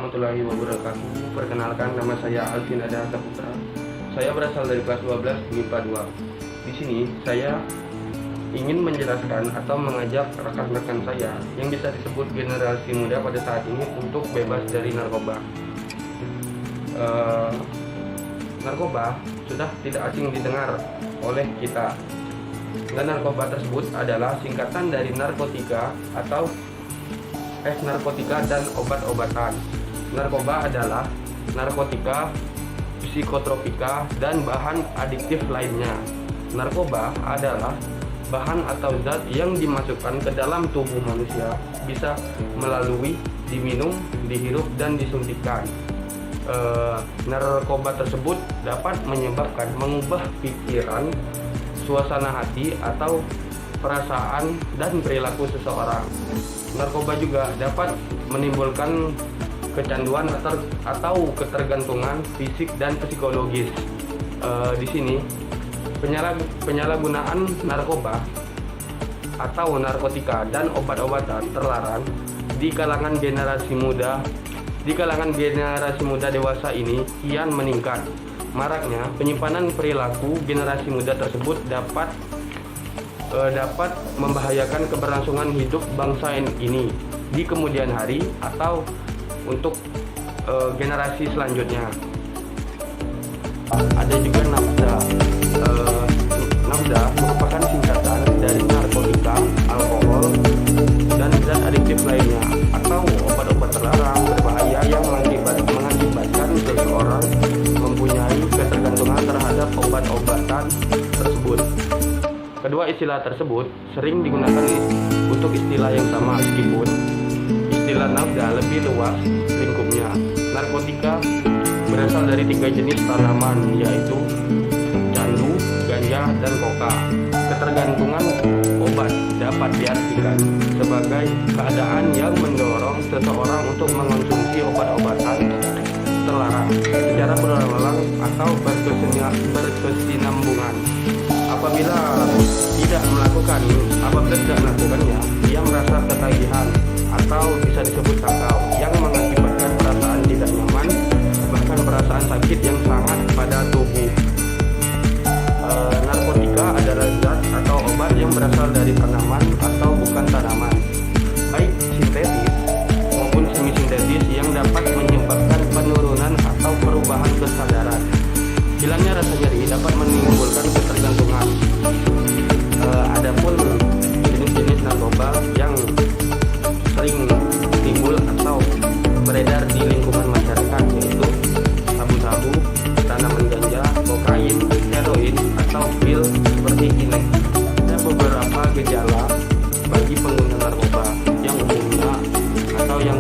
warahmatullahi wabarakatuh. Perkenalkan, nama saya Alvin Adha Saputra. Saya berasal dari kelas 12 MIPA 2. Di sini saya ingin menjelaskan atau mengajak rekan-rekan saya yang bisa disebut generasi muda pada saat ini untuk bebas dari narkoba. Narkoba sudah tidak asing didengar oleh kita. Dan narkoba tersebut adalah singkatan dari narkotika atau narkotika dan obat-obatan. Narkoba adalah narkotika, psikotropika, dan bahan adiktif lainnya. Narkoba adalah bahan atau zat yang dimasukkan ke dalam tubuh manusia, bisa melalui diminum, dihirup, dan disuntikkan. Narkoba tersebut dapat menyebabkan mengubah pikiran, suasana hati, atau perasaan dan perilaku seseorang. Narkoba juga dapat menimbulkan kecanduan atau ketergantungan fisik dan psikologis. Di sini penyalahgunaan narkoba atau narkotika dan obat-obatan terlarang di kalangan generasi muda. Di kalangan generasi muda dewasa ini kian meningkat. Maraknya penyimpanan perilaku generasi muda tersebut dapat membahayakan keberlangsungan hidup bangsa ini di kemudian hari atau untuk generasi selanjutnya. Ada juga nafza. Nafza merupakan singkatan dari narkotika, alkohol, dan zat adiktif lainnya atau obat-obat terlarang berbahaya yang mengakibatkan seseorang mempunyai ketergantungan terhadap obat-obatan tersebut. Kedua istilah tersebut sering digunakan untuk istilah yang sama, meskipun istilah nafza lebih luas lingkupnya. Narkotika berasal dari 3 jenis tanaman, yaitu candu, ganja, dan koka. Ketergantungan obat dapat diartikan sebagai keadaan yang mendorong seseorang untuk mengonsumsi obat-obatan terlarang secara berulang-ulang atau berkesinambungan. Apabila tidak melakukannya, ia merasa ketagihan atau bisa disebut sakau yang mengakibatkan perasaan tidak nyaman, bahkan perasaan sakit yang sangat pada tubuh. Narkotika adalah zat atau obat yang berasal dari tanaman atau bukan tanaman, baik sintetis maupun semi sintetis, yang dapat menyebabkan penurunan atau perubahan kesadaran. Hilangnya rasa nyeri dapat menimbulkan ketergantungan. Adapun jenis-jenis narkoba yang sering timbul atau beredar di lingkungan masyarakat, yaitu sabu-sabu, tanaman ganja, kokain, heroin, atau pil seperti inek. Ada beberapa gejala bagi pengguna narkoba yang umumnya atau yang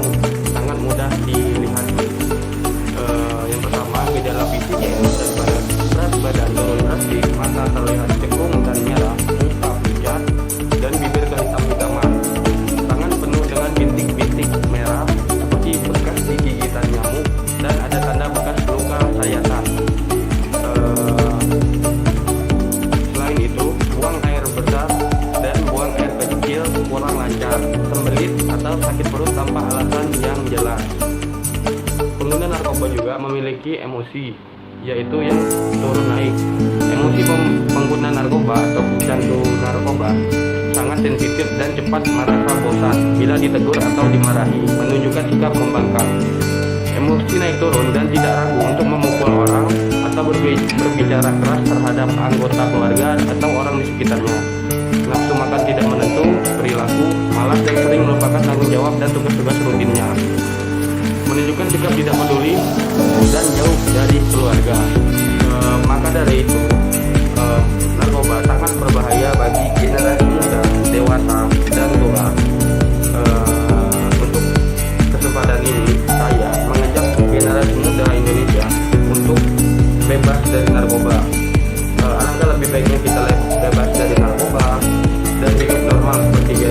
sangat mudah dilihat. Yang pertama, gejala fisik, yaitu berat badan turun drastis, mata terlihat cekung dan merah, muka pucat, dan bibir kehitam-hitaman. Tangan penuh dengan bintik-bintik merah seperti bekas gigitan nyamuk, dan ada tanda bekas luka sayatan. Selain itu, buang air besar dan buang air kecil kurang lancar, sembelit, atau sakit perut tanpa alasan yang jelas. Pengguna narkoba juga memiliki emosi, yaitu yang turun naik. Emosi pengguna narkoba atau pecandu narkoba sangat sensitif dan cepat merasa bosan bila ditegur atau dimarahi, menunjukkan sikap membangkang. Emosi naik turun dan tidak ragu untuk memukul orang atau berbicara keras terhadap anggota keluarga atau orang di sekitarnya. Nafsu makan tidak menentu, perilaku malas, dan sering melupakan tanggung jawab dan tugas-tugas rutinnya. Menunjukkan sikap tidak peduli dan jauh dari keluarga. Maka dari itu, narkoba sangat berbahaya bagi generasi muda, dewasa, dan tua. Untuk kesempatan ini, saya mengajak generasi muda Indonesia untuk bebas dari narkoba. Alangkah lebih baiknya kita bebas dari narkoba dan hidup normal seperti biasa.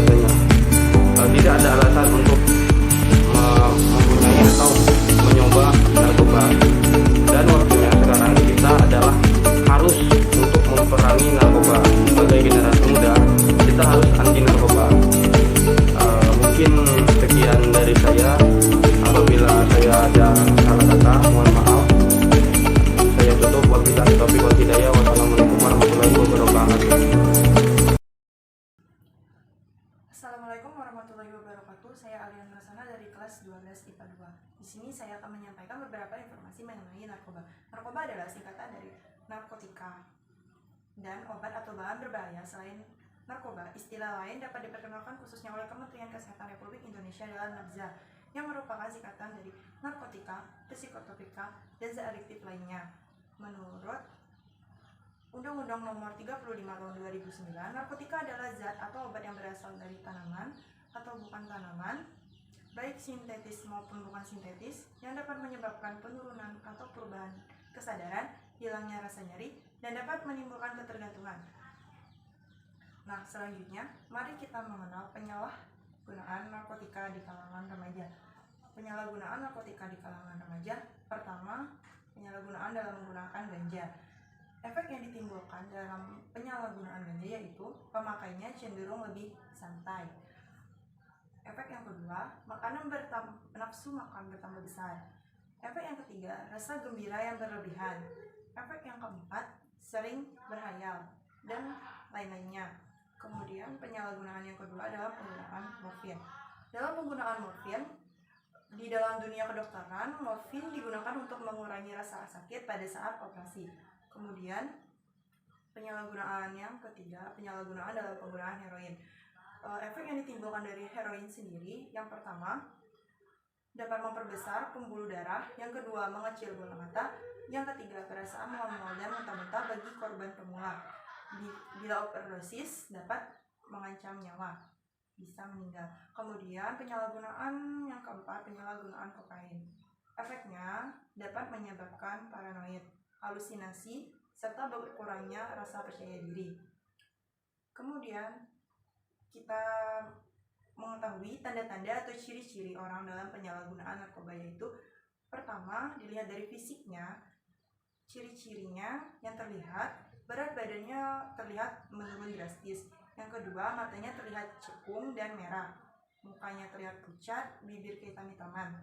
Assalamualaikum warahmatullahi wabarakatuh. Saya Alian Rasana dari kelas 12 IPA 2. Di sini saya akan menyampaikan beberapa informasi mengenai narkoba. Narkoba adalah singkatan dari narkotika dan obat atau bahan berbahaya. Selain narkoba, istilah lain dapat diperkenalkan khususnya oleh Kementerian Kesehatan Republik Indonesia dalam NABZA, yang merupakan singkatan dari narkotika, psikotropika, dan zat adiktif lainnya. Menurut Undang-Undang Nomor 35 Tahun 2009, narkotika adalah zat atau obat yang berasal dari tanaman atau bukan tanaman, baik sintetis maupun bukan sintetis, yang dapat menyebabkan penurunan atau perubahan kesadaran, hilangnya rasa nyeri, dan dapat menimbulkan ketergantungan. Nah, selanjutnya, mari kita mengenal penyalahgunaan narkotika di kalangan remaja. Penyalahgunaan narkotika di kalangan remaja, pertama, penyalahgunaan dalam menggunakan ganja. Efek yang ditimbulkan dalam penyalahgunaan ganja yaitu pemakainya cenderung lebih santai. Efek yang kedua, nafsu makan bertambah besar. Efek yang ketiga, rasa gembira yang berlebihan. Efek yang keempat, sering berhayal dan lain-lainnya. Kemudian penyalahgunaan yang kedua adalah penggunaan morfin. Dalam penggunaan morfin, di dalam dunia kedokteran, morfin digunakan untuk mengurangi rasa sakit pada saat operasi. Kemudian penyalahgunaan yang ketiga, penyalahgunaan dalam penggunaan heroin. Efek yang ditimbulkan dari heroin sendiri, yang pertama dapat memperbesar pembuluh darah, yang kedua mengecil bola mata, yang ketiga perasaan mual-mual dan muntah-muntah bagi korban pemula. Bila overdosis dapat mengancam nyawa, bisa meninggal. Kemudian penyalahgunaan yang keempat, penyalahgunaan kokain. Efeknya dapat menyebabkan paranoid, halusinasi, serta berkurangnya rasa percaya diri. Kemudian kita mengetahui tanda-tanda atau ciri-ciri orang dalam penyalahgunaan narkoba, yaitu pertama, dilihat dari fisiknya. Ciri-cirinya yang terlihat, berat badannya terlihat menurun drastis. Yang kedua, matanya terlihat cekung dan merah, mukanya terlihat pucat, bibir kehitam-hitaman.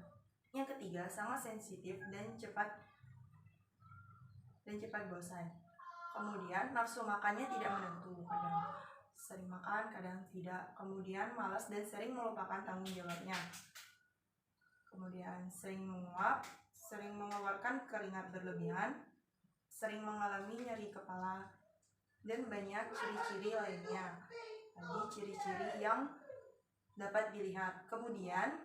Yang ketiga, sangat sensitif dan cepat bosan. Kemudian nafsu makannya tidak menentu, kadang sering makan, kadang tidak. Kemudian malas dan sering melupakan tanggung jawabnya. Kemudian sering menguap, sering mengeluarkan keringat berlebihan, sering mengalami nyeri kepala, dan banyak ciri-ciri lainnya. Tadi ciri-ciri yang dapat dilihat. Kemudian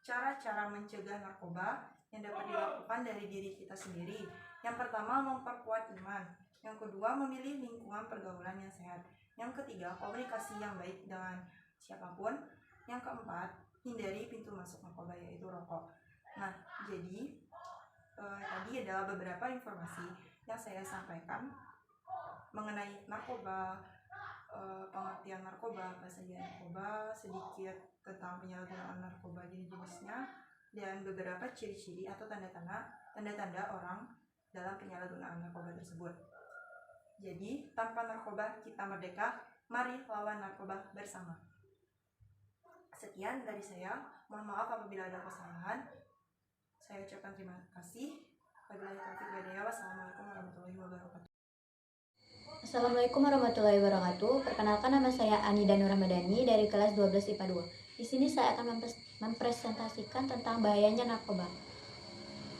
cara-cara mencegah narkoba yang dapat dilakukan dari diri kita sendiri. Yang pertama, memperkuat iman. Yang kedua, memilih lingkungan pergaulan yang sehat. Yang ketiga, komunikasi yang baik dengan siapapun. Yang keempat, hindari pintu masuk narkoba, yaitu rokok. Nah, jadi tadi adalah beberapa informasi yang saya sampaikan mengenai narkoba, pengertian narkoba, apa saja narkoba, sedikit tentang penyalahgunaan narkoba jenis-jenisnya, dan beberapa ciri-ciri atau tanda-tanda orang dalam penyalahgunaan narkoba tersebut. Jadi, tanpa narkoba kita merdeka, mari lawan narkoba bersama. Sekian dari saya, mohon maaf apabila ada kesalahan. Saya ucapkan terima kasih. Wabillahi taufiq wal hidayah. Wassalamualaikum warahmatullahi wabarakatuh. Assalamualaikum warahmatullahi wabarakatuh. Perkenalkan, nama saya Anida Nur Ramadhani dari kelas 12 IPA 2. Di sini saya akan mempresentasikan tentang bahayanya narkoba.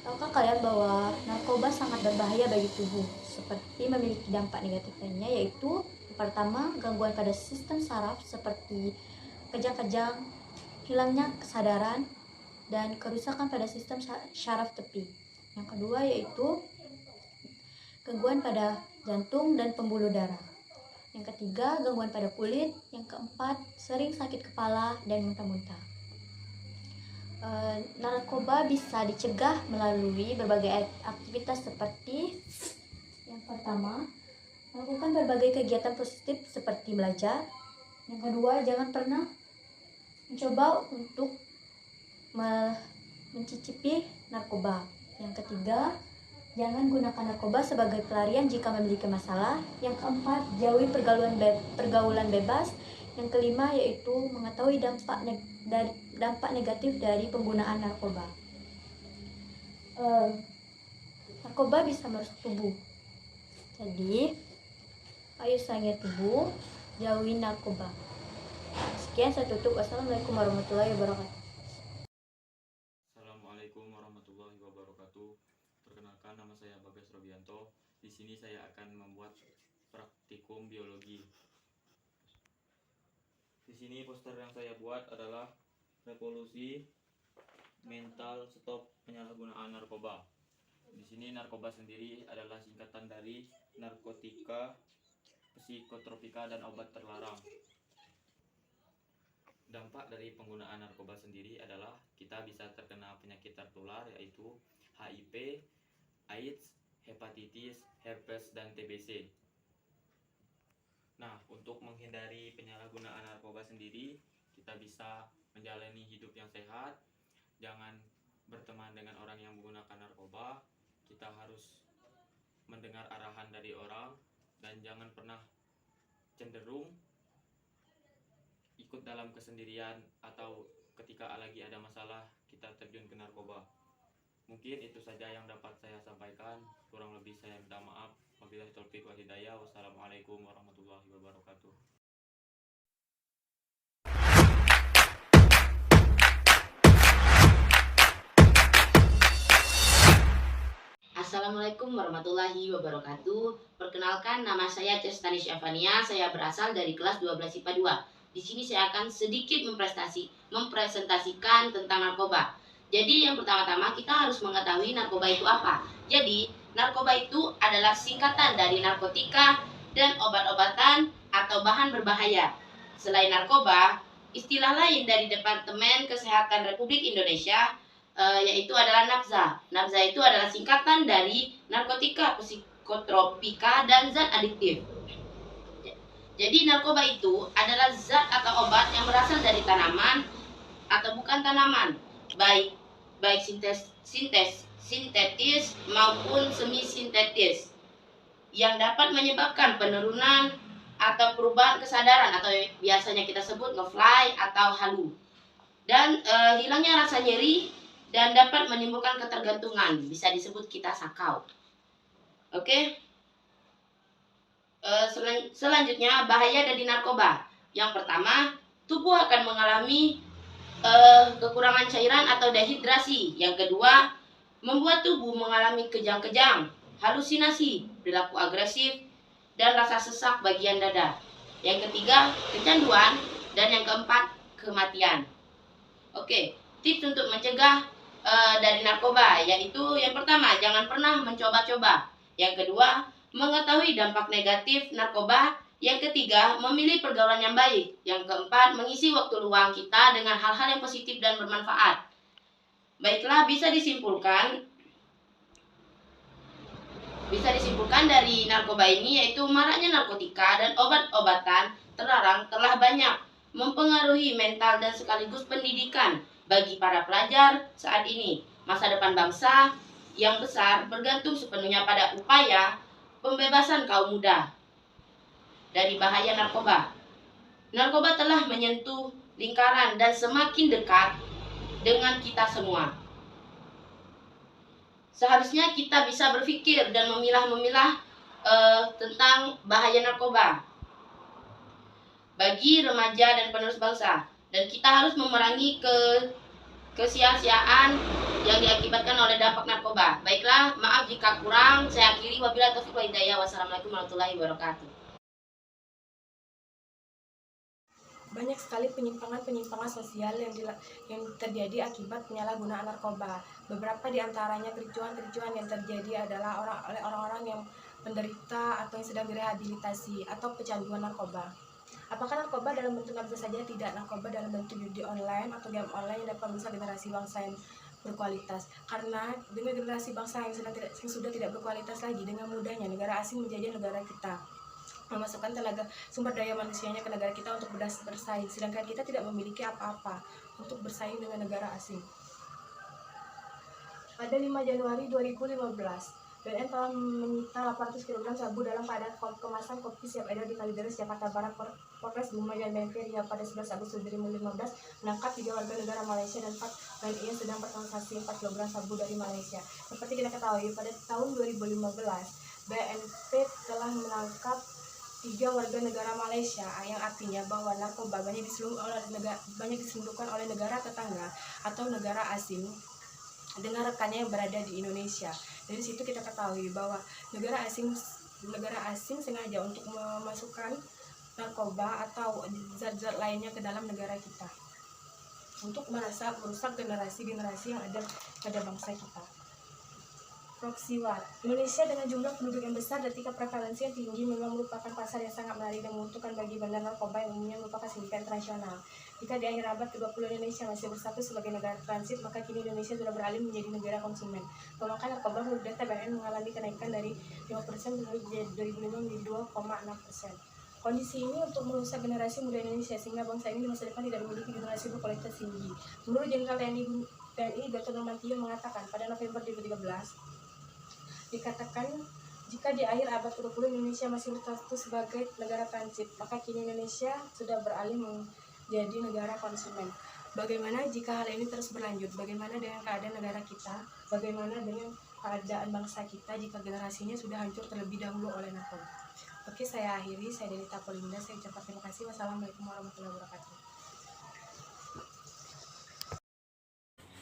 Tahukah kalian bahwa narkoba sangat berbahaya bagi tubuh, seperti memiliki dampak negatif lainnya, yaitu pertama, gangguan pada sistem saraf seperti kejang-kejang, hilangnya kesadaran, dan kerusakan pada sistem syaraf tepi. Yang kedua yaitu gangguan pada jantung dan pembuluh darah. Yang ketiga, gangguan pada kulit. Yang keempat, sering sakit kepala dan muntah-muntah. Narkoba bisa dicegah melalui berbagai aktivitas seperti yang pertama, melakukan berbagai kegiatan positif seperti belajar. Yang kedua, jangan pernah mencoba untuk mencicipi narkoba. Yang ketiga, jangan gunakan narkoba sebagai pelarian jika memiliki masalah. Yang keempat, jauhi pergaulan bebas. Yang kelima yaitu mengetahui dampak negatif dari penggunaan narkoba. Narkoba bisa merusak tubuh. Jadi, ayo sayangi tubuh, jauhi narkoba. Sekian saya tutup. Wassalamualaikum warahmatullahi wabarakatuh. Assalamualaikum warahmatullahi wabarakatuh. Perkenalkan, nama saya Bagas Robianto. Di sini saya akan membuat praktikum biologi. Di sini poster yang saya buat adalah revolusi mental stop penyalahgunaan narkoba. Di sini narkoba sendiri adalah singkatan dari narkotika, psikotropika, dan obat terlarang. Dampak dari penggunaan narkoba sendiri adalah kita bisa terkena penyakit tertular yaitu HIV, AIDS, hepatitis, herpes, dan TBC. Nah, untuk menghindari penyalahgunaan narkoba sendiri, kita bisa menjalani hidup yang sehat, jangan berteman dengan orang yang menggunakan narkoba, kita harus mendengar arahan dari orang, dan jangan pernah cenderung ikut dalam kesendirian atau ketika lagi ada masalah kita terjun ke narkoba. Mungkin itu saja yang dapat saya sampaikan, kurang lebih saya minta maaf. Wabillahi taufiq wal hidayah. Wassalamualaikum warahmatullahi wabarakatuh. Assalamualaikum warahmatullahi wabarakatuh. Perkenalkan, nama saya Cestani Syafania. Saya berasal dari kelas 12 IPA 2. Di sini saya akan sedikit mempresentasikan tentang narkoba. Jadi yang pertama-tama kita harus mengetahui narkoba itu apa. Jadi narkoba itu adalah singkatan dari narkotika dan obat-obatan atau bahan berbahaya. Selain narkoba, istilah lain dari Departemen Kesehatan Republik Indonesia yaitu adalah nafza. Nafza itu adalah singkatan dari narkotika, psikotropika, dan zat adiktif. Jadi narkoba itu adalah zat atau obat yang berasal dari tanaman atau bukan tanaman, baik sintetis maupun semi sintetis, yang dapat menyebabkan penurunan atau perubahan kesadaran atau biasanya kita sebut ngefly atau halu, dan hilangnya rasa nyeri, dan dapat menimbulkan ketergantungan, bisa disebut kita sakau. Oke. Selanjutnya, bahaya dari narkoba. Yang pertama, tubuh akan mengalami kekurangan cairan atau dehidrasi. Yang kedua, membuat tubuh mengalami kejang-kejang, halusinasi, perilaku agresif, dan rasa sesak bagian dada. Yang ketiga, kecanduan, dan yang keempat, kematian. Oke, tips untuk mencegah dari narkoba yaitu yang pertama, jangan pernah mencoba-coba. Yang kedua, mengetahui dampak negatif narkoba. Yang ketiga, memilih pergaulan yang baik. Yang keempat, mengisi waktu luang kita dengan hal-hal yang positif dan bermanfaat. Baiklah, bisa disimpulkan dari narkoba ini yaitu maraknya narkotika dan obat-obatan terlarang telah banyak mempengaruhi mental dan sekaligus pendidikan bagi para pelajar saat ini. Masa depan bangsa yang besar bergantung sepenuhnya pada upaya pembebasan kaum muda dari bahaya narkoba. Narkoba telah menyentuh lingkaran dan semakin dekat dengan kita semua. Seharusnya kita bisa berpikir dan memilah-memilah tentang bahaya narkoba bagi remaja dan penerus bangsa. Dan kita harus memerangi kesia-siaan yang diakibatkan oleh dampak narkoba. Baiklah, maaf jika kurang. Saya akhiri, wabillahi taufiq wal hidayah. Wassalamualaikum warahmatullahi wabarakatuh. Banyak sekali penyimpangan sosial yang terjadi akibat penyalahgunaan narkoba. Beberapa di antaranya kericuhan yang terjadi adalah oleh orang-orang yang penderita atau yang sedang direhabilitasi atau pecanduan narkoba. Apakah narkoba dalam bentuk nafza saja? Tidak. Narkoba dalam bentuk judi online atau game online yang dapat merusak generasi bangsa yang berkualitas. Karena dengan generasi bangsa yang sudah tidak berkualitas lagi, dengan mudahnya negara asing menjajah negara kita, memasukkan tenaga sumber daya manusianya ke negara kita untuk bersaing, sedangkan kita tidak memiliki apa-apa untuk bersaing dengan negara asing. Pada 5 Januari 2015, BNN telah menyita 800 kg sabu dalam keadaan kemasan kopi siap edar di Kalideres, Jakarta Barat. Polres Bumayan BNP hingga pada 11 Agustus 2015 menangkap 3 warga negara Malaysia dan 4 WNI yang sedang bertransaksi 4 kg sabu dari Malaysia. Seperti kita ketahui, pada tahun 2015 BNP telah menangkap 3 warga negara Malaysia, yang artinya bahwa narkoba banyak diselundupkan oleh negara tetangga atau negara asing dengan rekannya yang berada di Indonesia. Dari situ kita ketahui bahwa negara asing sengaja untuk memasukkan narkoba atau zat-zat lainnya ke dalam negara kita untuk merusak generasi-generasi yang ada pada bangsa kita. Proxy war. Indonesia dengan jumlah penduduk yang besar dan tingkat prevalensi yang tinggi memang merupakan pasar yang sangat menarik dan menguntungkan bagi bandar narkoba yang umumnya merupakan sindikat internasional. Jika di akhir abad ke-20 Indonesia masih bersatu sebagai negara transit, maka kini Indonesia sudah beralih menjadi negara konsumen. Pemakaian narkoba menurut data BNN mengalami kenaikan dari 5% menurut 2005 menjadi 2,6%. Kondisi ini untuk merusak generasi muda Indonesia sehingga bangsa ini di masa depan tidak memiliki generasi berkualitas tinggi. Menurut Jenderal TNI Gatot Nurmantio mengatakan pada November 2013, dikatakan jika di akhir abad ke-20 Indonesia masih bersatu sebagai negara transit, maka kini Indonesia sudah beralih menjadi negara konsumen. Bagaimana jika hal ini terus berlanjut? Bagaimana dengan keadaan negara kita? Bagaimana dengan keadaan bangsa kita jika generasinya sudah hancur terlebih dahulu oleh narkoba? Oke, saya akhiri. Saya Delita Polinda. Saya ucapkan terima kasih. Wassalamualaikum warahmatullahi wabarakatuh.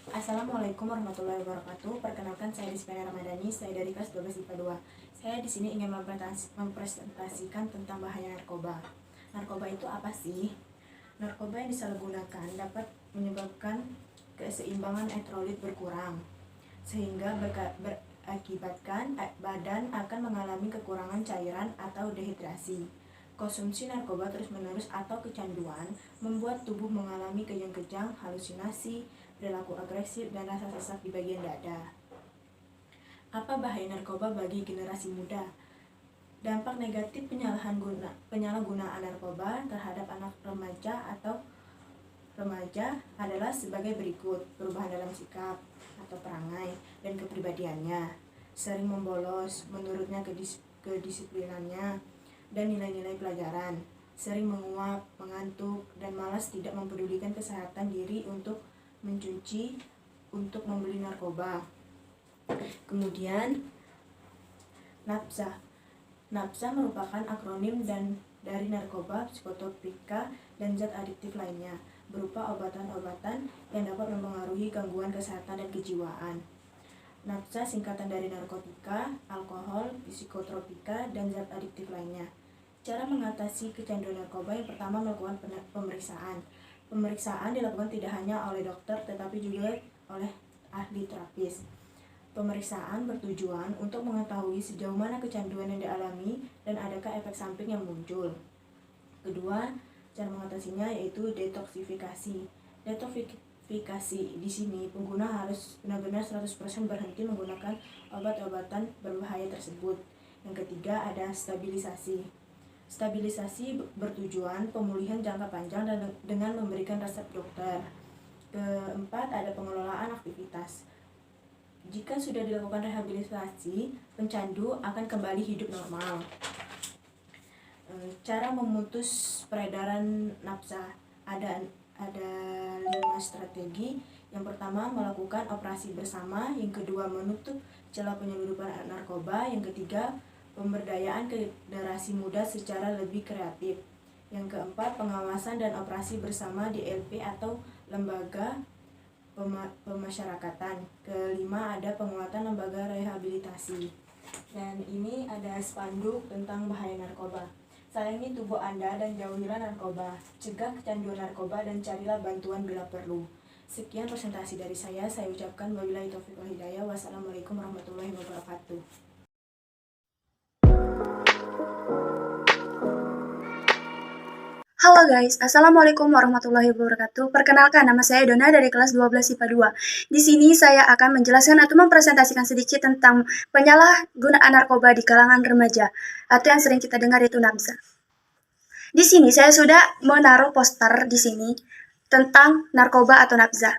Assalamualaikum warahmatullahi wabarakatuh. Perkenalkan, saya Rizkyana Ramadhani, saya dari kelas 12 IPA 2. Saya di sini ingin mempresentasikan tentang bahaya narkoba. Narkoba itu apa sih? Narkoba yang disalahgunakan dapat menyebabkan keseimbangan elektrolit berkurang, sehingga berakibatkan badan akan mengalami kekurangan cairan atau dehidrasi. Konsumsi narkoba terus-menerus atau kecanduan membuat tubuh mengalami kejang-kejang, halusinasi, perilaku agresif, dan rasa sesak di bagian dada. Apa bahaya narkoba bagi generasi muda? Dampak negatif penyalahgunaan narkoba terhadap anak remaja adalah sebagai berikut: perubahan dalam sikap atau perangai dan kepribadiannya, sering membolos menurutnya kedisiplinannya dan nilai-nilai pelajaran, sering menguap, mengantuk, dan malas tidak mempedulikan kesehatan diri untuk membeli narkoba. Kemudian nafsa. Nafsa merupakan akronim dari narkoba, psikotropika, dan zat adiktif lainnya, berupa obatan-obatan yang dapat mempengaruhi gangguan kesehatan dan kejiwaan. Nafsa singkatan dari narkotika, alkohol, psikotropika, dan zat adiktif lainnya. Cara mengatasi kecanduan narkoba: yang pertama, melakukan pemeriksaan. Pemeriksaan dilakukan tidak hanya oleh dokter tetapi juga oleh ahli terapis. Pemeriksaan bertujuan untuk mengetahui sejauh mana kecanduan yang dialami dan adakah efek samping yang muncul. Kedua, cara mengatasinya yaitu detoksifikasi. Detoksifikasi di sini pengguna harus benar-benar 100% berhenti menggunakan obat-obatan berbahaya tersebut. Yang ketiga, ada stabilisasi. Stabilisasi bertujuan pemulihan jangka panjang dan dengan memberikan resep dokter. Keempat, ada pengelolaan aktivitas. Jika sudah dilakukan rehabilitasi, pencandu akan kembali hidup normal. Cara memutus peredaran nafsa. Ada 5 strategi. Yang pertama, melakukan operasi bersama. Yang kedua, menutup celah penyelundupan narkoba. Yang ketiga, pemberdayaan generasi muda secara lebih kreatif. Yang keempat, pengawasan dan operasi bersama di LP atau lembaga pemasyarakatan. Kelima, ada penguatan lembaga rehabilitasi. Dan ini ada spanduk tentang bahaya narkoba. Sayangi tubuh Anda dan jauhilah narkoba. Cegah kecanduan narkoba dan carilah bantuan bila perlu. Sekian presentasi dari saya ucapkan wabillahi taufiq wal hidayah. Wassalamualaikum warahmatullahi wabarakatuh. Halo guys, Assalamualaikum warahmatullahi wabarakatuh. Perkenalkan, nama saya Dona dari kelas 12 IPA 2. Di sini saya akan menjelaskan atau mempresentasikan sedikit tentang penyalahgunaan narkoba di kalangan remaja, atau yang sering kita dengar yaitu nafsa. Di sini saya sudah menaruh poster di sini tentang narkoba atau nafsa.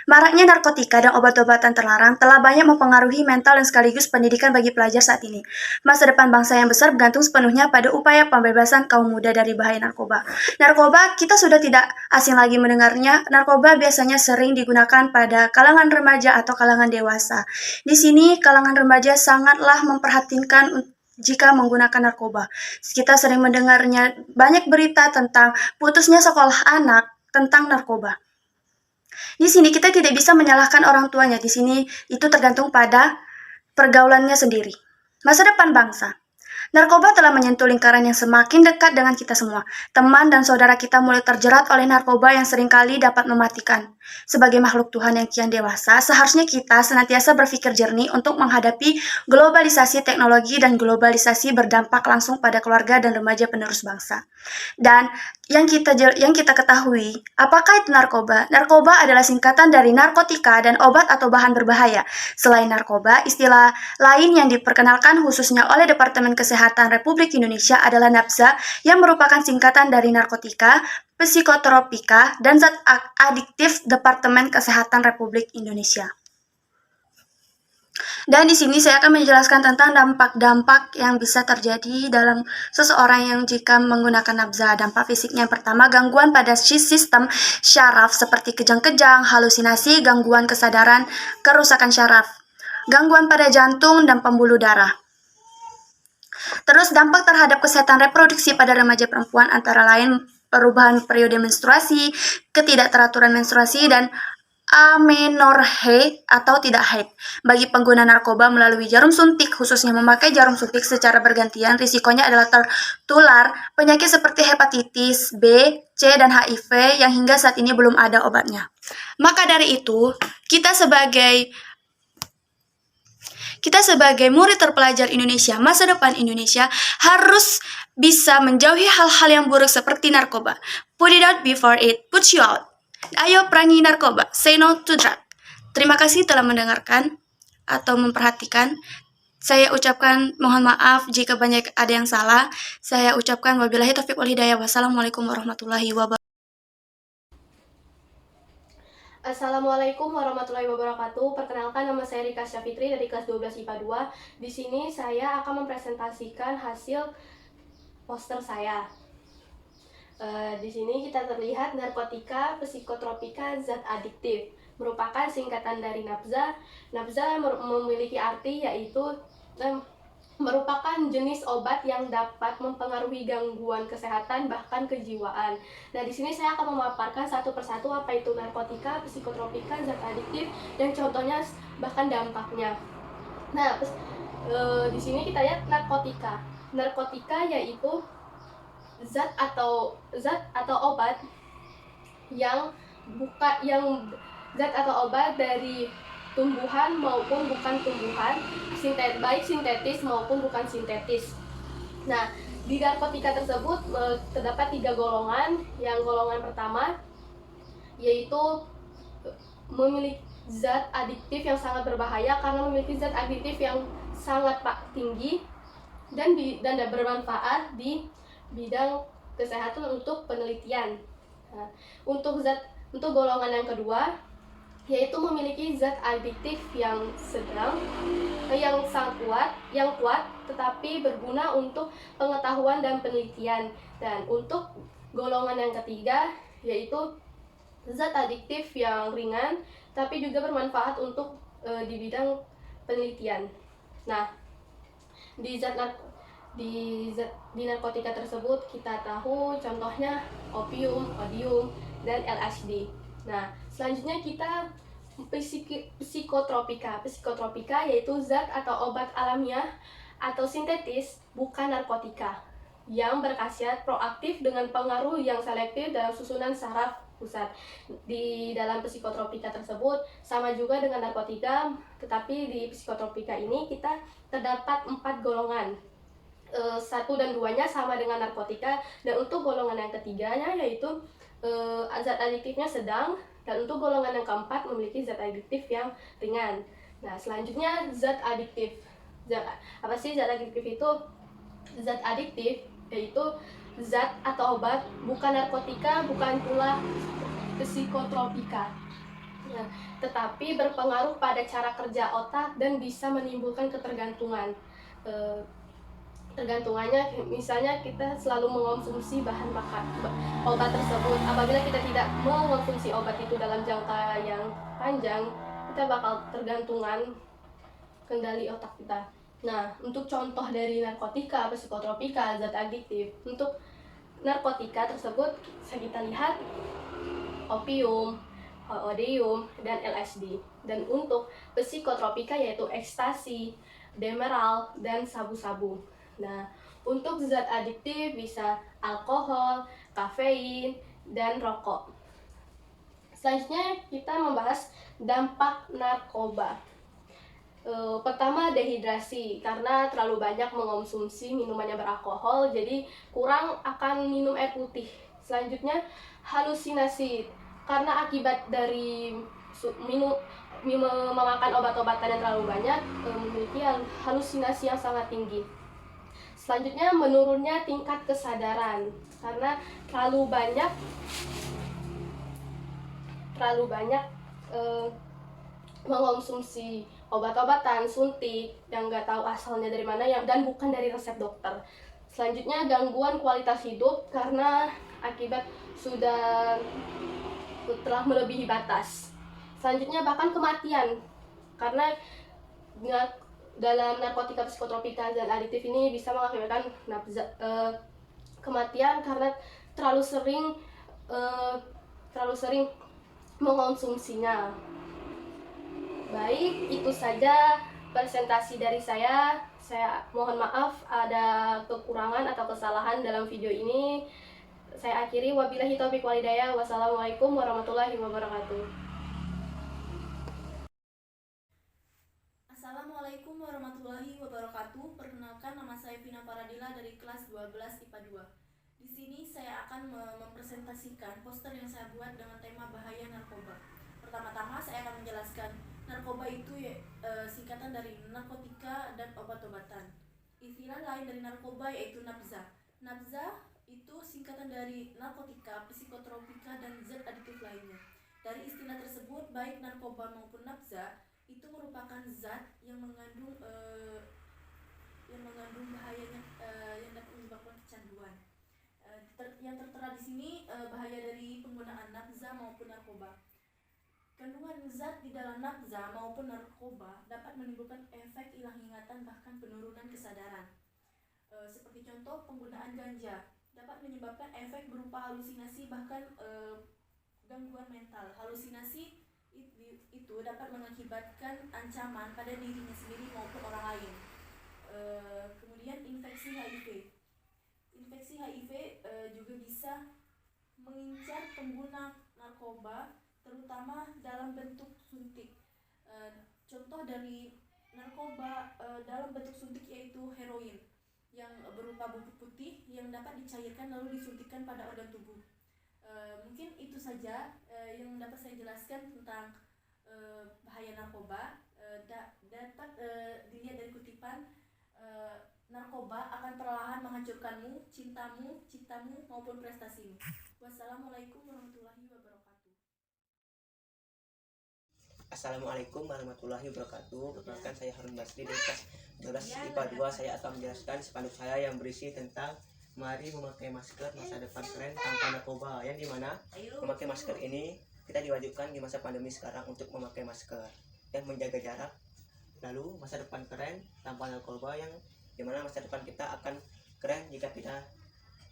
Maraknya narkotika dan obat-obatan terlarang telah banyak mempengaruhi mental dan sekaligus pendidikan bagi pelajar saat ini. Masa depan bangsa yang besar bergantung sepenuhnya pada upaya pembebasan kaum muda dari bahaya narkoba. Narkoba, kita sudah tidak asing lagi mendengarnya. Narkoba biasanya sering digunakan pada kalangan remaja atau kalangan dewasa. Di sini, kalangan remaja sangatlah memperhatikan jika menggunakan narkoba. Kita sering mendengarnya banyak berita tentang putusnya sekolah anak tentang narkoba. Di sini kita tidak bisa menyalahkan orang tuanya. Di sini itu tergantung pada pergaulannya sendiri. Masa depan bangsa. Narkoba telah menyentuh lingkaran yang semakin dekat dengan kita semua. Teman dan saudara kita mulai terjerat oleh narkoba yang seringkali dapat mematikan. Sebagai makhluk Tuhan yang kian dewasa, seharusnya kita senantiasa berpikir jernih untuk menghadapi globalisasi teknologi dan globalisasi berdampak langsung pada keluarga dan remaja penerus bangsa. Dan yang kita ketahui, apakah itu narkoba? Narkoba adalah singkatan dari narkotika dan obat atau bahan berbahaya. Selain narkoba, istilah lain yang diperkenalkan khususnya oleh Departemen Kesehatan Republik Indonesia adalah nafza yang merupakan singkatan dari narkotika, psikotropika, dan zat adiktif Departemen Kesehatan Republik Indonesia. Dan di sini saya akan menjelaskan tentang dampak-dampak yang bisa terjadi dalam seseorang yang jika menggunakan nafza. Dampak fisiknya yang pertama, gangguan pada sistem syaraf seperti kejang-kejang, halusinasi, gangguan kesadaran, kerusakan syaraf, gangguan pada jantung dan pembuluh darah. Terus dampak terhadap kesehatan reproduksi pada remaja perempuan antara lain perubahan periode menstruasi, ketidakteraturan menstruasi, dan amenorrhea atau tidak haid. Bagi pengguna narkoba melalui jarum suntik, khususnya memakai jarum suntik secara bergantian, risikonya adalah tertular penyakit seperti hepatitis B, C, dan HIV yang hingga saat ini belum ada obatnya. Maka dari itu, kita sebagai murid terpelajar Indonesia, masa depan Indonesia harus bisa menjauhi hal-hal yang buruk seperti narkoba. Put it out before it puts you out. Ayo perangi narkoba, say no to drug. Terima kasih telah mendengarkan atau memperhatikan. Saya ucapkan mohon maaf jika banyak ada yang salah. Saya ucapkan wabillahi taufiq wal hidayah. Wassalamualaikum warahmatullahi wabarakatuh. Assalamualaikum warahmatullahi wabarakatuh. Perkenalkan, nama saya Rika Syafitri dari kelas 12 IPA 2. Di sini saya akan mempresentasikan hasil poster saya. Di sini kita terlihat narkotika, psikotropika, zat adiktif. Merupakan singkatan dari nafza. Nafza memiliki arti yaitu merupakan jenis obat yang dapat mempengaruhi gangguan kesehatan bahkan kejiwaan. Nah, di sini saya akan memaparkan satu persatu apa itu narkotika, psikotropika, zat adiktif, dan contohnya bahkan dampaknya. Nah, di sini kita lihat narkotika. Narkotika yaitu zat atau obat zat atau obat dari tumbuhan maupun bukan tumbuhan, baik sintetis maupun bukan sintetis. Nah, di narkotika tersebut terdapat 3 golongan. Yang golongan pertama yaitu memiliki zat adiktif yang sangat berbahaya karena memiliki zat adiktif yang sangat tinggi dan bermanfaat di bidang kesehatan untuk penelitian. Nah, untuk golongan yang kedua yaitu memiliki zat adiktif yang sedang, yang kuat tetapi berguna untuk pengetahuan dan penelitian. Dan untuk golongan yang ketiga yaitu zat adiktif yang ringan tapi juga bermanfaat untuk di bidang penelitian. Nah, di narkotika tersebut kita tahu contohnya opium, odium, dan LSD. Nah, selanjutnya kita psikotropika. Psikotropika yaitu zat atau obat alamiah atau sintetis bukan narkotika yang berkhasiat proaktif dengan pengaruh yang selektif dalam susunan saraf pusat. Di dalam psikotropika tersebut sama juga dengan narkotika, tetapi di psikotropika ini kita terdapat 4 golongan. 1 dan 2-nya sama dengan narkotika, dan untuk golongan yang ketiganya yaitu zat adiktifnya sedang, dan untuk golongan yang keempat memiliki zat adiktif yang ringan. Nah, selanjutnya zat adiktif. Apa sih zat adiktif itu? Zat adiktif yaitu zat atau obat bukan narkotika, bukan pula psikotropika, tetapi berpengaruh pada cara kerja otak dan bisa menimbulkan ketergantungan. Tergantungannya misalnya kita selalu mengonsumsi bahan obat tersebut. Apabila kita tidak mengonsumsi obat itu dalam jangka yang panjang, kita bakal tergantungan kendali otak kita. Nah, untuk contoh dari narkotika, psikotropika, zat adiktif, untuk narkotika tersebut bisa kita lihat opium, odeum, dan LSD. Dan untuk psikotropika yaitu ekstasi, demeral, dan sabu-sabu. Nah, untuk zat adiktif bisa alkohol, kafein, dan rokok. Selanjutnya kita membahas dampak narkoba. Pertama, dehidrasi, karena terlalu banyak mengonsumsi minuman yang beralkohol, jadi kurang akan minum air putih. Selanjutnya, halusinasi, karena akibat dari memakan obat-obatan yang terlalu banyak, memiliki halusinasi yang sangat tinggi. Selanjutnya, menurunnya tingkat kesadaran, karena terlalu banyak mengonsumsi obat-obatan suntik yang nggak tahu asalnya dari mana dan bukan dari resep dokter. Selanjutnya, gangguan kualitas hidup karena akibat sudah telah melebihi batas. Selanjutnya, bahkan kematian karena dalam narkotika, psikotropika, dan adiktif ini bisa mengakibatkan kematian karena terlalu sering mengonsumsinya. Baik, itu saja presentasi dari saya. Saya mohon maaf ada kekurangan atau kesalahan dalam video ini. Saya akhiri, wabillahi taufiq wal hidayah. Wassalamualaikum warahmatullahi wabarakatuh. Assalamualaikum warahmatullahi wabarakatuh. Perkenalkan, nama saya Vina Paradila dari kelas 12 IPA 2. Di sini saya akan mempresentasikan poster yang saya buat dengan tema bahaya narkoba. Pertama-tama saya akan menjelaskan narkoba itu singkatan dari narkotika dan obat-obatan. Istilah lain dari narkoba yaitu nafza. Nafza itu singkatan dari narkotika, psikotropika, dan zat adiktif lainnya. Dari istilah tersebut, baik narkoba maupun nafza itu merupakan zat yang mengandung bahayanya yang dapat menyebabkan kecanduan. Yang tertera di sini bahaya dari penggunaan nafza maupun narkoba. Kandungan zat di dalam nafza maupun narkoba dapat menimbulkan efek hilang ingatan bahkan penurunan kesadaran. Seperti contoh, penggunaan ganja dapat menyebabkan efek berupa halusinasi bahkan gangguan mental. Halusinasi itu dapat mengakibatkan ancaman pada dirinya sendiri maupun orang lain. Kemudian infeksi HIV. Infeksi HIV juga bisa mengincar pengguna narkoba, terutama dalam bentuk suntik. Contoh dari narkoba dalam bentuk suntik yaitu heroin yang berupa bubuk putih yang dapat dicairkan lalu disuntikkan pada organ tubuh. Mungkin itu saja yang dapat saya jelaskan tentang bahaya narkoba. Dapat dilihat dari kutipan, narkoba akan perlahan menghancurkanmu, cintamu, ciptamu maupun prestasimu. Wassalamualaikum warahmatullahi wabarakatuh. Assalamualaikum warahmatullahi wabarakatuh. Perkenalkan, saya Harun Basri dari kelas 12 IPA 2. Saya akan menjelaskan spanduk saya yang berisi tentang mari memakai masker, masa depan keren tanpa narkoba. Yang dimana memakai masker ini kita diwajibkan di masa pandemi sekarang untuk memakai masker dan menjaga jarak. Lalu masa depan keren tanpa narkoba, yang dimana masa depan kita akan keren jika kita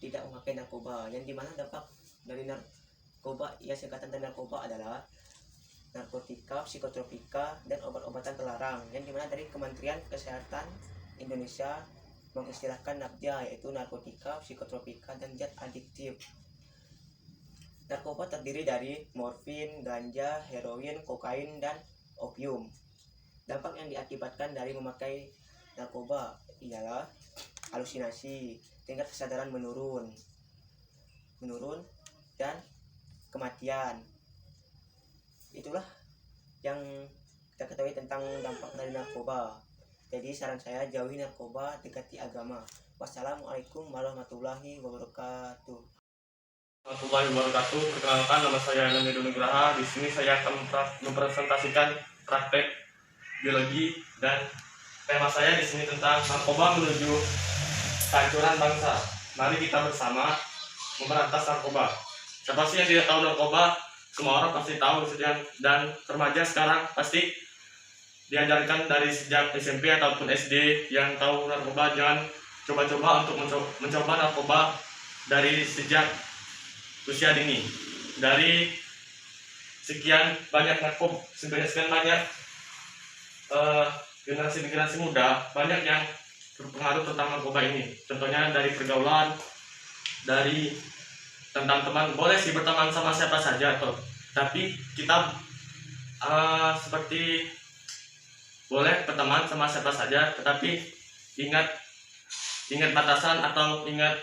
tidak memakai narkoba. Yang dimana dampak dari narkoba, singkatan dari narkoba adalah narkotika, psikotropika, dan obat-obatan terlarang, yang dimana dari Kementerian Kesehatan Indonesia mengistilahkan NABJA, yaitu narkotika, psikotropika, dan zat adiktif. Narkoba terdiri dari morfin, ganja, heroin, kokain, dan opium. Dampak yang diakibatkan dari memakai narkoba ialah halusinasi, tingkat kesadaran menurun, dan kematian. Itulah yang kita ketahui tentang dampak dari narkoba. Jadi saran saya, jauhi narkoba, dekati agama. Wassalamualaikum warahmatullahi wabarakatuh. Warahmatullahi wabarakatuh. Perkenalkan, nama saya Namidu Nugraha. Di sini saya akan mempresentasikan praktek biologi, dan tema saya di sini tentang narkoba menuju kehancuran bangsa. Mari kita bersama memberantas narkoba. Siapa sih yang tidak tahu narkoba? Semua orang pasti tahu, dan remaja sekarang pasti diajarkan dari sejak SMP ataupun SD. Yang tahu narkoba jangan coba-coba untuk mencoba narkoba dari sejak usia dini. Dari sekian banyak generasi muda, banyak yang berpengaruh tentang narkoba ini. Contohnya dari pergaulan, dari tentang teman. Boleh sih berteman sama siapa saja, tapi kita seperti boleh berteman sama siapa saja, tetapi ingat batasan atau ingat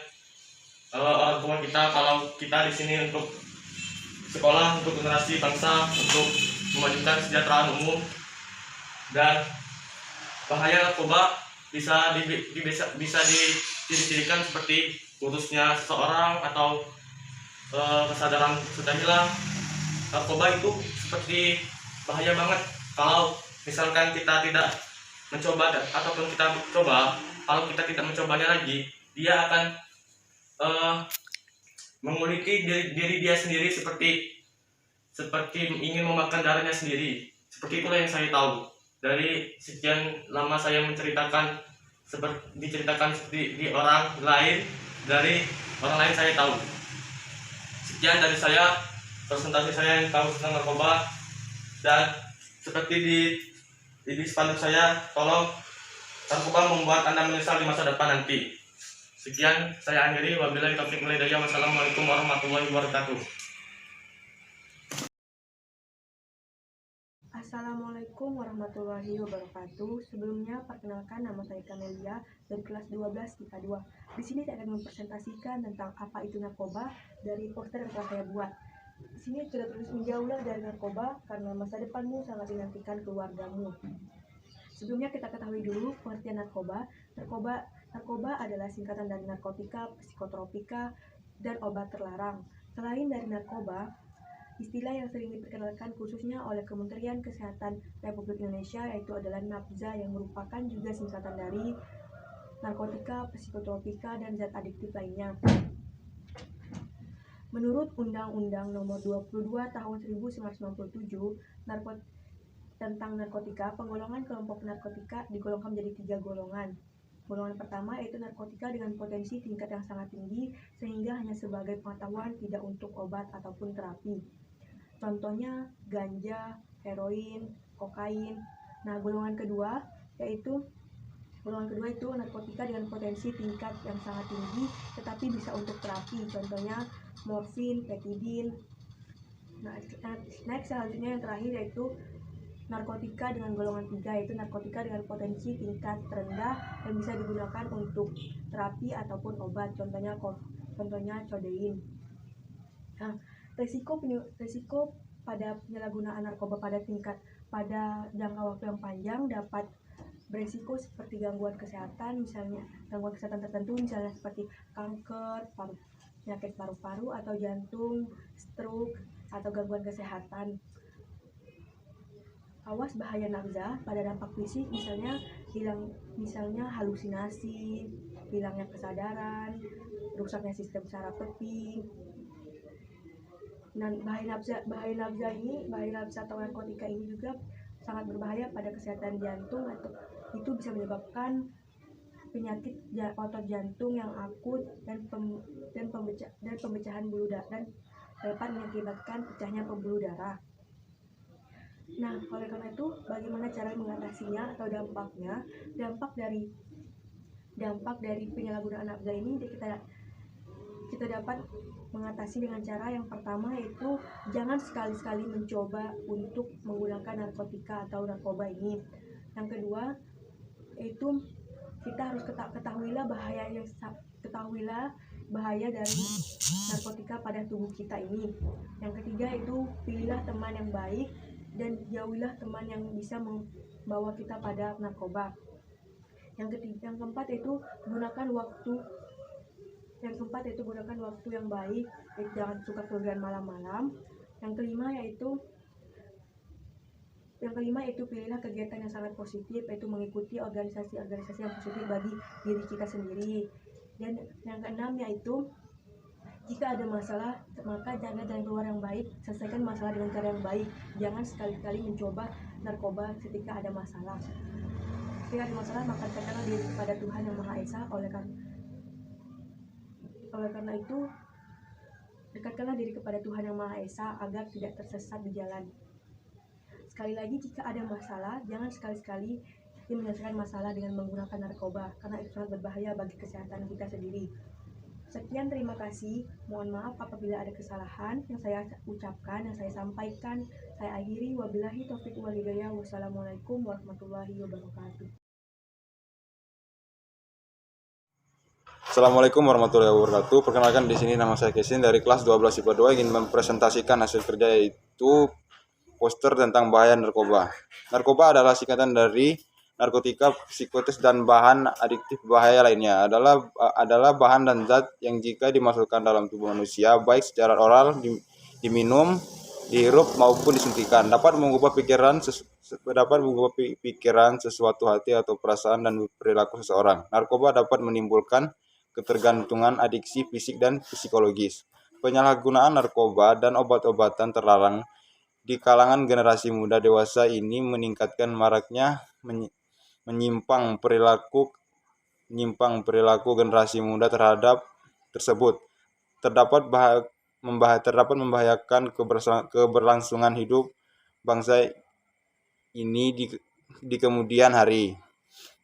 orang tua kita kalau kita di sini untuk sekolah, untuk generasi bangsa, untuk memajukan kesejahteraan umum. Dan bahaya narkoba bisa diciri-cirikan seperti putusnya seseorang atau kesadaran sudah hilang. Narkoba itu seperti bahaya banget kalau misalkan kita tidak mencoba, ataupun kita coba, kalau kita tidak mencobanya lagi, dia akan memiliki diri dia sendiri seperti ingin memakan darahnya sendiri. Seperti itulah yang saya tahu. Dari sekian lama saya diceritakan seperti di orang lain, dari orang lain saya tahu. Sekian dari saya, presentasi saya yang tahu tentang narkoba. Dan seperti di spanduk saya, tolong, narkoba membuat Anda menyesal di masa depan nanti. Sekian saya akhiri. Wabillahi taufiq wal hidayah. Wassalamualaikum warahmatullahi wabarakatuh. Assalamualaikum warahmatullahi wabarakatuh. Sebelumnya perkenalkan, nama saya Kamelia dari kelas 12 IPA 2. Di sini saya akan mempresentasikan tentang apa itu narkoba dari poster yang telah saya buat. Di sini sudah tulis menjauhlah dari narkoba karena masa depanmu sangat dinantikan keluargamu. Sebelumnya kita ketahui dulu pengertian narkoba. Narkoba adalah singkatan dari narkotika, psikotropika, dan obat terlarang. Selain dari narkoba, istilah yang sering diperkenalkan khususnya oleh Kementerian Kesehatan Republik Indonesia yaitu adalah NAPZA, yang merupakan juga singkatan dari narkotika, psikotropika, dan zat adiktif lainnya. Menurut Undang-Undang Nomor 22 Tahun 1997 tentang narkotika, penggolongan kelompok narkotika digolongkan menjadi 3 golongan. Golongan pertama yaitu narkotika dengan potensi tingkat yang sangat tinggi sehingga hanya sebagai pengetahuan, tidak untuk obat ataupun terapi. Contohnya ganja, heroin, kokain. Nah, golongan kedua itu narkotika dengan potensi tingkat yang sangat tinggi tetapi bisa untuk terapi. Contohnya morfin, petidin. Nah, next selanjutnya yang terakhir yaitu narkotika dengan golongan 3, yaitu narkotika dengan potensi tingkat rendah yang bisa digunakan untuk terapi ataupun obat. Contohnya codein. Nah, Resiko pada penyalahgunaan narkoba pada jangka waktu yang panjang dapat beresiko seperti gangguan kesehatan, misalnya gangguan kesehatan tertentu, misalnya seperti kanker, penyakit paru-paru atau jantung, stroke, atau gangguan kesehatan. Awas bahaya NAPZA pada dampak fisik, misalnya halusinasi, hilangnya kesadaran, rusaknya sistem saraf keping. Dan bahaya NAPZA atau narkotika ini juga sangat berbahaya pada kesehatan jantung, atau itu bisa menyebabkan penyakit otot jantung yang akut dan pemecahan pembuluh darah, dan dapat mengakibatkan pecahnya pembuluh darah. Nah, oleh karena itu bagaimana cara mengatasinya atau dampaknya? Dampak dari penyalahgunaan NAPZA ini kita dapat mengatasi dengan cara yang pertama, yaitu jangan sekali-sekali mencoba untuk menggunakan narkotika atau narkoba ini. Yang kedua, yaitu kita harus ketahuilah bahaya dari narkotika pada tubuh kita ini. Yang ketiga, yaitu pilihlah teman yang baik dan jauhilah teman yang bisa membawa kita pada narkoba. Yang keempat, yaitu gunakan waktu yang baik, jangan suka keluar malam-malam. Yang kelima yaitu pilihlah kegiatan yang sangat positif, yaitu mengikuti organisasi yang positif bagi diri kita sendiri. Dan yang keenam yaitu Jika ada masalah, maka jaga jalan keluar yang baik, selesaikan masalah dengan cara yang baik. Jangan sekali-kali mencoba narkoba ketika ada masalah. Ketika ada masalah, maka dekatkanlah diri kepada Tuhan Yang Maha Esa. Oleh karena itu, dekatkanlah diri kepada Tuhan Yang Maha Esa agar tidak tersesat di jalan. Sekali lagi, jika ada masalah, jangan sekali-sekali menyelesaikan masalah dengan menggunakan narkoba, karena itu sangat berbahaya bagi kesehatan kita sendiri. Sekian, terima kasih. Mohon maaf apabila ada kesalahan yang saya ucapkan, yang saya sampaikan. Saya akhiri. Wabillahi taufiq wal hidayah. Wassalamualaikum warahmatullahi wabarakatuh. Assalamualaikum warahmatullahi wabarakatuh. Perkenalkan, di sini nama saya Kesin dari kelas 12 IPA 2 ingin mempresentasikan hasil kerja, yaitu poster tentang bahaya narkoba. Narkoba adalah singkatan dari narkotika, psikotis, dan bahan adiktif bahaya lainnya. Adalah bahan dan zat yang jika dimasukkan dalam tubuh manusia, baik secara oral, diminum, dihirup maupun disuntikan, dapat mengubah pikiran, sesuatu hati atau perasaan dan perilaku seseorang. Narkoba dapat menimbulkan ketergantungan, adiksi fisik dan psikologis. Penyalahgunaan narkoba dan obat-obatan terlarang di kalangan generasi muda dewasa ini meningkatkan maraknya menyimpang perilaku generasi muda terhadap tersebut. Terdapat membahayakan keberlangsungan hidup bangsa ini di kemudian hari.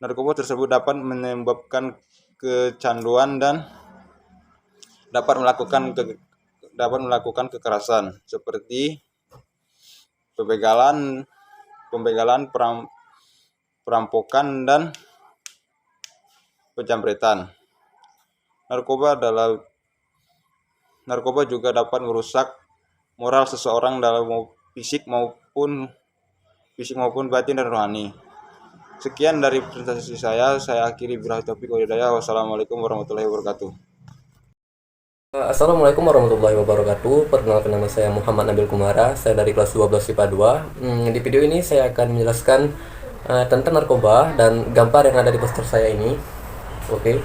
Narkoba tersebut dapat menyebabkan kecanduan dan dapat melakukan kekerasan seperti pembegalan, perampokan, dan penjamretan. Narkoba juga dapat merusak moral seseorang dalam fisik maupun batin dan rohani. Sekian dari presentasi saya akhiri. Billahi taufiq wal hidayah. Wassalamualaikum warahmatullahi wabarakatuh. Assalamualaikum warahmatullahi wabarakatuh. Perkenalkan, nama saya Muhammad Nabil Kumara. Saya dari kelas 12 IPA 2. Di video ini saya akan menjelaskan tentang narkoba dan gambar yang ada di poster saya ini. Oke.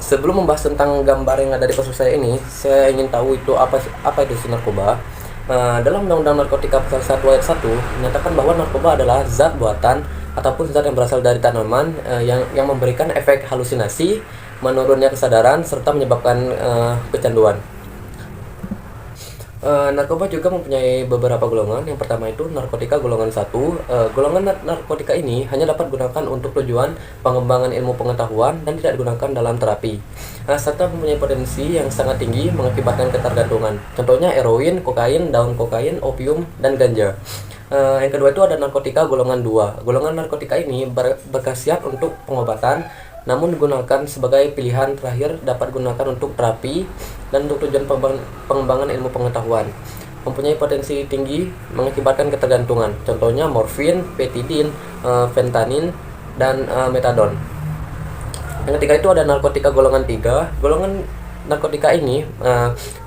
Sebelum membahas tentang gambar yang ada di poster saya ini, saya ingin tahu itu apa itu narkoba. Dalam Undang-Undang Narkotika Pasal 1 Ayat 1 menyatakan bahwa narkoba adalah zat buatan ataupun zat yang berasal dari tanaman yang memberikan efek halusinasi, menurunnya kesadaran, serta menyebabkan kecanduan. Narkoba juga mempunyai beberapa golongan. Yang pertama itu narkotika golongan 1. Golongan narkotika ini hanya dapat digunakan untuk tujuan pengembangan ilmu pengetahuan dan tidak digunakan dalam terapi, serta mempunyai potensi yang sangat tinggi mengakibatkan ketergantungan. Contohnya heroin, kokain, daun kokain, opium, dan ganja. Yang kedua itu ada narkotika golongan 2. Golongan narkotika ini berkhasiat untuk pengobatan, namun digunakan sebagai pilihan terakhir, dapat digunakan untuk terapi dan untuk tujuan pengembangan ilmu pengetahuan. Mempunyai potensi tinggi mengakibatkan ketergantungan. Contohnya morfin, petidin, fentanyl, dan metadon. Yang ketiga itu ada narkotika golongan 3. Golongan narkotika ini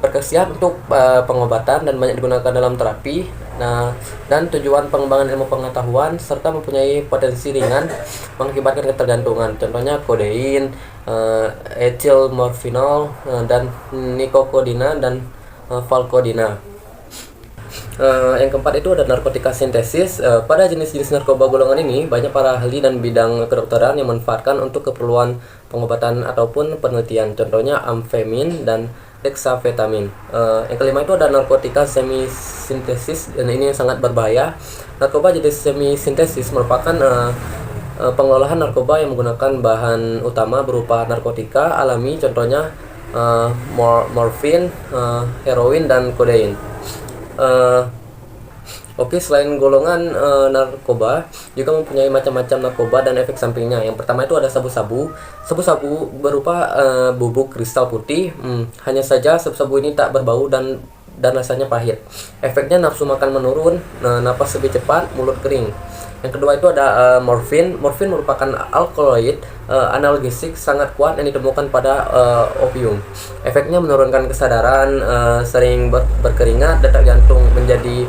berkhasiat untuk pengobatan dan banyak digunakan dalam terapi, dan tujuan pengembangan ilmu pengetahuan, serta mempunyai potensi ringan mengakibatkan ketergantungan. Contohnya kodein, etilmorfinol, dan nikokodina dan valkodina. Yang keempat itu ada narkotika sintesis. Pada jenis-jenis narkoba golongan ini, banyak para ahli dan bidang kedokteran yang memanfaatkan untuk keperluan pengobatan ataupun penelitian. Contohnya amfemin dan dexamfetamin. Yang kelima itu ada narkotika semi-sintesis, dan ini sangat berbahaya. Narkoba jenis semi-sintesis merupakan pengolahan narkoba yang menggunakan bahan utama berupa narkotika alami, contohnya morfin, heroin, dan kodein. Oke, selain golongan narkoba, juga mempunyai macam-macam narkoba dan efek sampingnya. Yang pertama itu ada sabu-sabu. Sabu-sabu berupa bubuk kristal putih. Hanya saja sabu-sabu ini tak berbau dan rasanya pahit. Efeknya nafsu makan menurun, napas lebih cepat, mulut kering. Yang kedua itu ada morfin. Morfin merupakan alkaloid analgesik sangat kuat yang ditemukan pada opium. Efeknya menurunkan kesadaran, sering berkeringat, detak jantung menjadi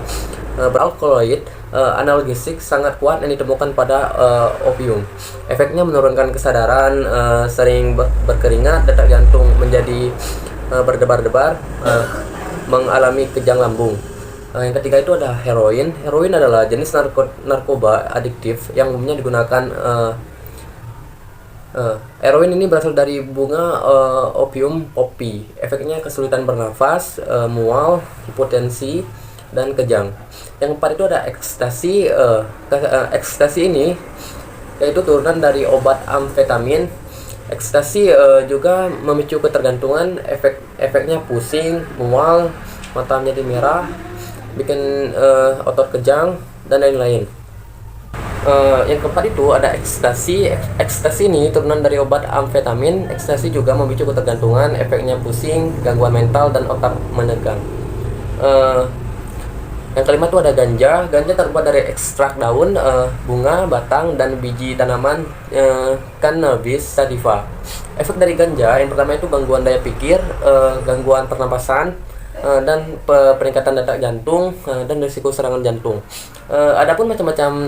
beralkaloid analgesik sangat kuat yang ditemukan pada opium. Efeknya menurunkan kesadaran, sering berkeringat, detak jantung menjadi berdebar-debar, mengalami kejang lambung. Yang ketiga itu ada heroin. Heroin adalah jenis narkoba adiktif yang umumnya digunakan. Heroin ini berasal dari bunga opium poppy. Efeknya kesulitan bernafas, mual, hipotensi, dan kejang. Yang keempat itu ada ekstasi. Ekstasi ini yaitu turunan dari obat amfetamin. Ekstasi juga memicu ketergantungan. Efeknya pusing, mual, mata menjadi merah, bikin otot kejang, dan lain-lain. Yang keempat itu ada ekstasi. Ekstasi ini turunan dari obat amfetamin. Ekstasi juga memicu ketergantungan, efeknya pusing, gangguan mental, dan otak menegang. Yang kelima itu ada ganja. Ganja terbuat dari ekstrak daun, bunga, batang, dan biji tanaman Cannabis sativa. Efek dari ganja yang pertama itu gangguan daya pikir, gangguan pernapasan, dan peningkatan detak jantung, dan risiko serangan jantung. Adapun macam-macam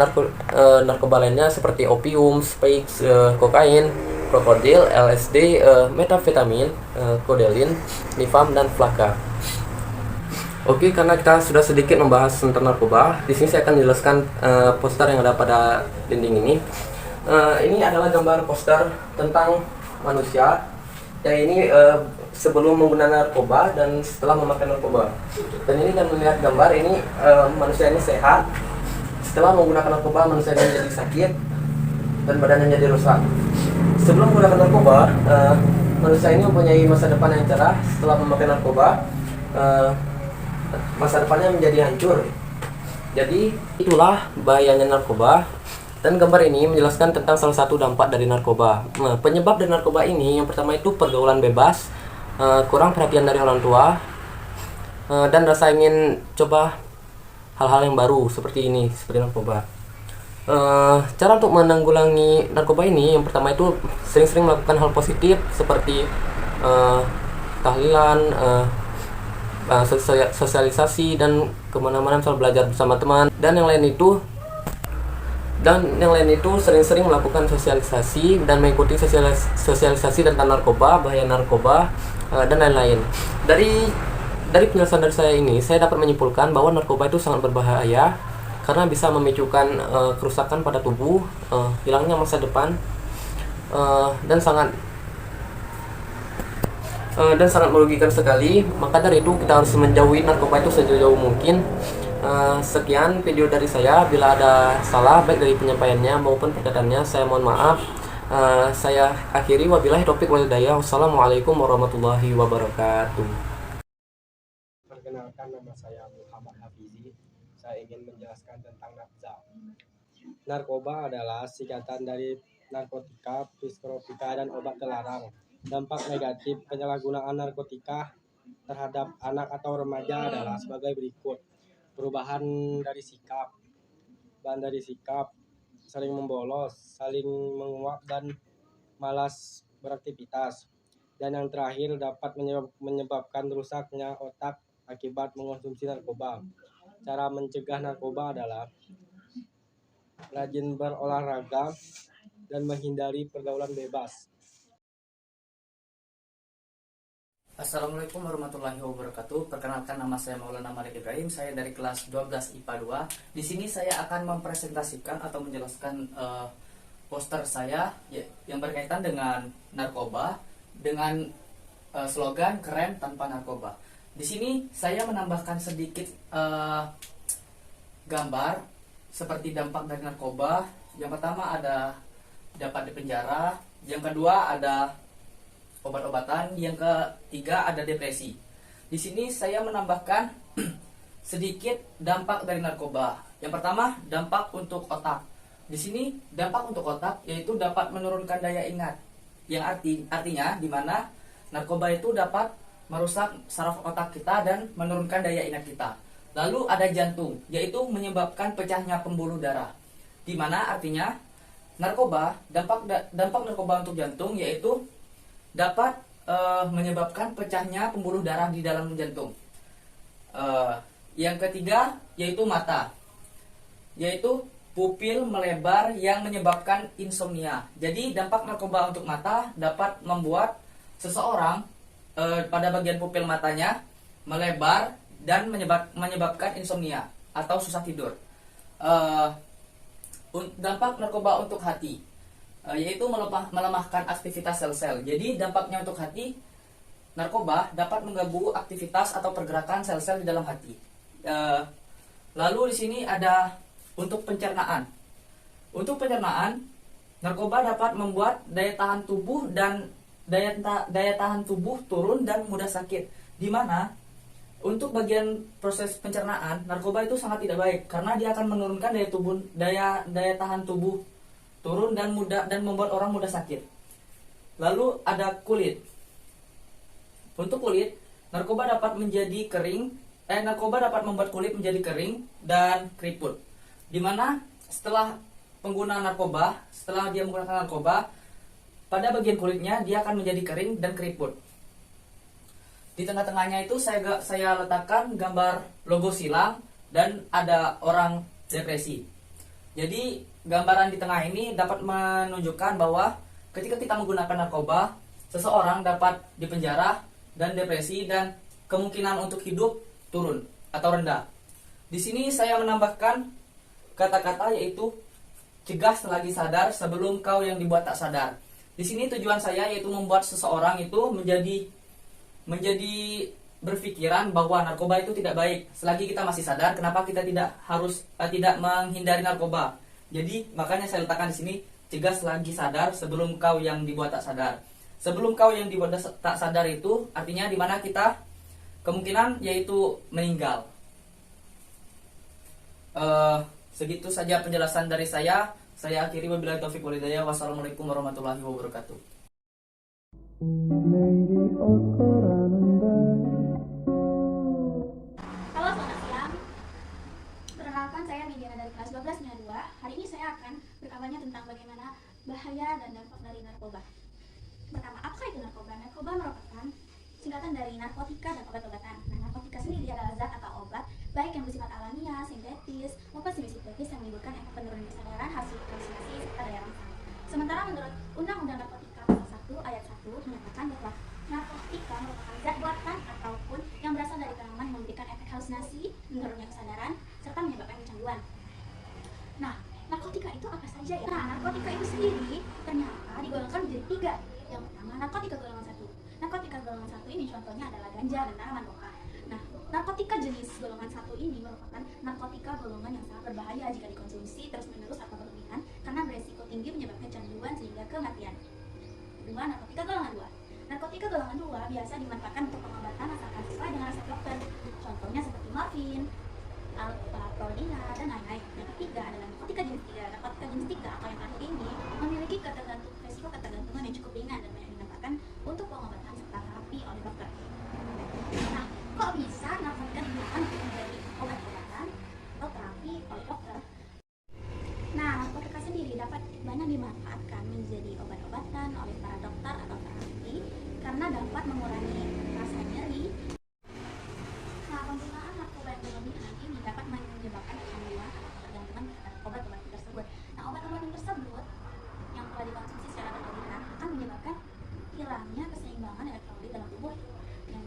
narkoba lainnya seperti opium, spikes, kokain, krokodil, LSD, metafetamin, kodelin, nifam, dan flaka. Oke, karena kita sudah sedikit membahas tentang narkoba, di sini saya akan menjelaskan poster yang ada pada dinding ini. Ini adalah gambar poster tentang manusia. Yang ini sebelum menggunakan narkoba dan setelah memakai narkoba. Dan ini kan melihat gambar ini manusia ini sehat. Setelah menggunakan narkoba manusia ini menjadi sakit dan badannya jadi rusak. Sebelum menggunakan narkoba, manusia ini mempunyai masa depan yang cerah. Setelah memakai narkoba, masa depannya menjadi hancur. Jadi itulah bahayanya narkoba. Dan gambar ini menjelaskan tentang salah satu dampak dari narkoba. Nah, penyebab dari narkoba ini yang pertama itu pergaulan bebas, kurang perhatian dari orang tua, dan rasa ingin coba hal-hal yang baru seperti ini, seperti narkoba. Cara untuk menanggulangi narkoba ini yang pertama itu sering-sering melakukan hal positif seperti tahlilan, sosialisasi, dan kemana-mana misal belajar bersama teman, dan yang lain itu sering-sering melakukan sosialisasi dan mengikuti sosialisasi tentang narkoba, bahaya narkoba, dan lain-lain. Dari penjelasan dari saya ini, saya dapat menyimpulkan bahwa narkoba itu sangat berbahaya karena bisa memicukan kerusakan pada tubuh, hilangnya masa depan, dan sangat merugikan sekali. Maka dari itu kita harus menjauhi narkoba itu sejauh mungkin. Sekian video dari saya. Bila ada salah baik dari penyampaiannya maupun perkataannya, saya mohon maaf. Saya akhiri, wabillahi taufiq wal hidayah. Wassalamualaikum warahmatullahi wabarakatuh. Perkenalkan, nama saya Muhammad Hafizi. Saya ingin menjelaskan tentang nafza. Narkoba adalah singkatan dari narkotika, psikotropika, dan obat terlarang. Dampak negatif penyalahgunaan narkotika terhadap anak atau remaja adalah sebagai berikut. Perubahan dari sikap, saling membolos, saling menguap, dan malas beraktivitas. Dan yang terakhir dapat menyebabkan rusaknya otak akibat mengonsumsi narkoba. Cara mencegah narkoba adalah rajin berolahraga dan menghindari pergaulan bebas. Assalamualaikum warahmatullahi wabarakatuh. Perkenalkan, nama saya Maulana Malik Ibrahim. Saya dari kelas 12 IPA 2. Di sini saya akan mempresentasikan atau menjelaskan poster saya yang berkaitan dengan narkoba dengan slogan keren tanpa narkoba. Di sini saya menambahkan sedikit gambar seperti dampak dari narkoba. Yang pertama ada dapat dipenjara, yang kedua ada obat-obatan, yang ketiga ada depresi. Di sini saya menambahkan sedikit dampak dari narkoba. Yang pertama, dampak untuk otak. Di sini dampak untuk otak yaitu dapat menurunkan daya ingat. Yang artinya di mana narkoba itu dapat merusak saraf otak kita dan menurunkan daya ingat kita. Lalu ada jantung, yaitu menyebabkan pecahnya pembuluh darah. Di mana artinya narkoba, dampak narkoba untuk jantung yaitu dapat menyebabkan pecahnya pembuluh darah di dalam jantung. Yang ketiga yaitu mata, yaitu pupil melebar yang menyebabkan insomnia. Jadi dampak narkoba untuk mata dapat membuat seseorang pada bagian pupil matanya melebar dan menyebabkan insomnia atau susah tidur. Dampak narkoba untuk hati, yaitu melemahkan aktivitas sel-sel. Jadi dampaknya untuk hati, narkoba dapat mengganggu aktivitas atau pergerakan sel-sel di dalam hati. Lalu di sini ada untuk pencernaan. Untuk pencernaan, narkoba dapat membuat daya tahan tubuh dan daya tahan tubuh turun dan mudah sakit. Di mana untuk bagian proses pencernaan, narkoba itu sangat tidak baik karena dia akan menurunkan daya tahan tubuh turun dan membuat orang mudah sakit. Lalu ada kulit. Untuk kulit, narkoba dapat membuat kulit menjadi kering dan keriput. Di mana setelah penggunaan narkoba, setelah dia menggunakan narkoba, pada bagian kulitnya dia akan menjadi kering dan keriput. Di tengah-tengahnya itu saya letakkan gambar logo silang dan ada orang depresi. Jadi gambaran di tengah ini dapat menunjukkan bahwa ketika kita menggunakan narkoba, seseorang dapat dipenjara dan depresi dan kemungkinan untuk hidup turun atau rendah. Di sini saya menambahkan kata-kata yaitu cegah selagi sadar sebelum kau yang dibuat tak sadar. Di sini tujuan saya yaitu membuat seseorang itu menjadi berpikiran bahwa narkoba itu tidak baik. Selagi kita masih sadar, kenapa kita tidak menghindari narkoba? Jadi makanya saya letakkan di sini cegah selagi sadar sebelum kau yang dibuat tak sadar. Sebelum kau yang dibuat tak sadar itu artinya di mana kita kemungkinan yaitu meninggal. Segitu saja penjelasan dari saya. Saya akhiri wabillahi taufiq wal hidayah. Wassalamualaikum warahmatullahi wabarakatuh. Halo, selamat siang. Perkenalkan, saya Midiana dari kelas 12 2. Hari ini saya akan berkabarnya tentang bagaimana bahaya dan dampak dari narkoba. Pertama, apa itu narkoba? Narkoba merupakan singkatan dari narkotika dan obat-obatan. Nah, narkotika sendiri adalah zat atau obat baik yang bersifat alamiah, sintetis, maupun semi-sintetis yang menimbulkan efek penurunan kesadaran, halusinasi, serta daya rangsang. Sementara menurut Undang-Undang Narkotika Pasal 1 Ayat 1 menyatakan bahwa narkotika merupakan zat buatan ataupun yang berasal dari tanaman yang memberikan efek halusinasi, menurunnya kesadaran, serta menyebabkan kecanduan. Nah, narkotika itu apa saja ya? Nah, narkotika itu sendiri ternyata digolongkan menjadi 3. Yang pertama, narkotika golongan 1. Narkotika golongan 1 ini contohnya adalah ganja dan tanaman koka. Nah, narkotika jenis golongan 1 ini merupakan narkotika golongan yang sangat berbahaya jika dikonsumsi terus-menerus atau berlebihan karena beresiko tinggi menyebabkan kecanduan sehingga kematian. Kedua, narkotika golongan 2. Narkotika golongan 2 biasa dimanfaatkan untuk pengobatan asalkan sesuai dengan resep dokter. Contohnya seperti morfin, alprazolam, dan lain-lain. Yang ketiga adalah narkotika jenis 3. Narkotika jenis 3 atau yang terakhir ini memiliki resiko ketergantungan yang cukup ringan dan banyak dimanfaatkan untuk pengobatan serta terapi oleh dokter. Nah, kok bisa narkotika digunakan untuk menjadi obat-obatan atau terapi oleh dokter? Nah, narkotika sendiri dapat banyak dimanfaatkan menjadi obat-obatan oleh para dokter atau terapi karena dapat mengurangi rasa nyeri. Nah, penggunaan narkoba yang berlebihan ini dapat menyebabkan kecanduan atau ketergantungan terhadap obat-obatan tersebut. Nah, obat-obatan tersebut yang telah dikonsumsi secara berlebihan akan menyebabkan hilangnya keseimbangan elektrolit dalam tubuh yang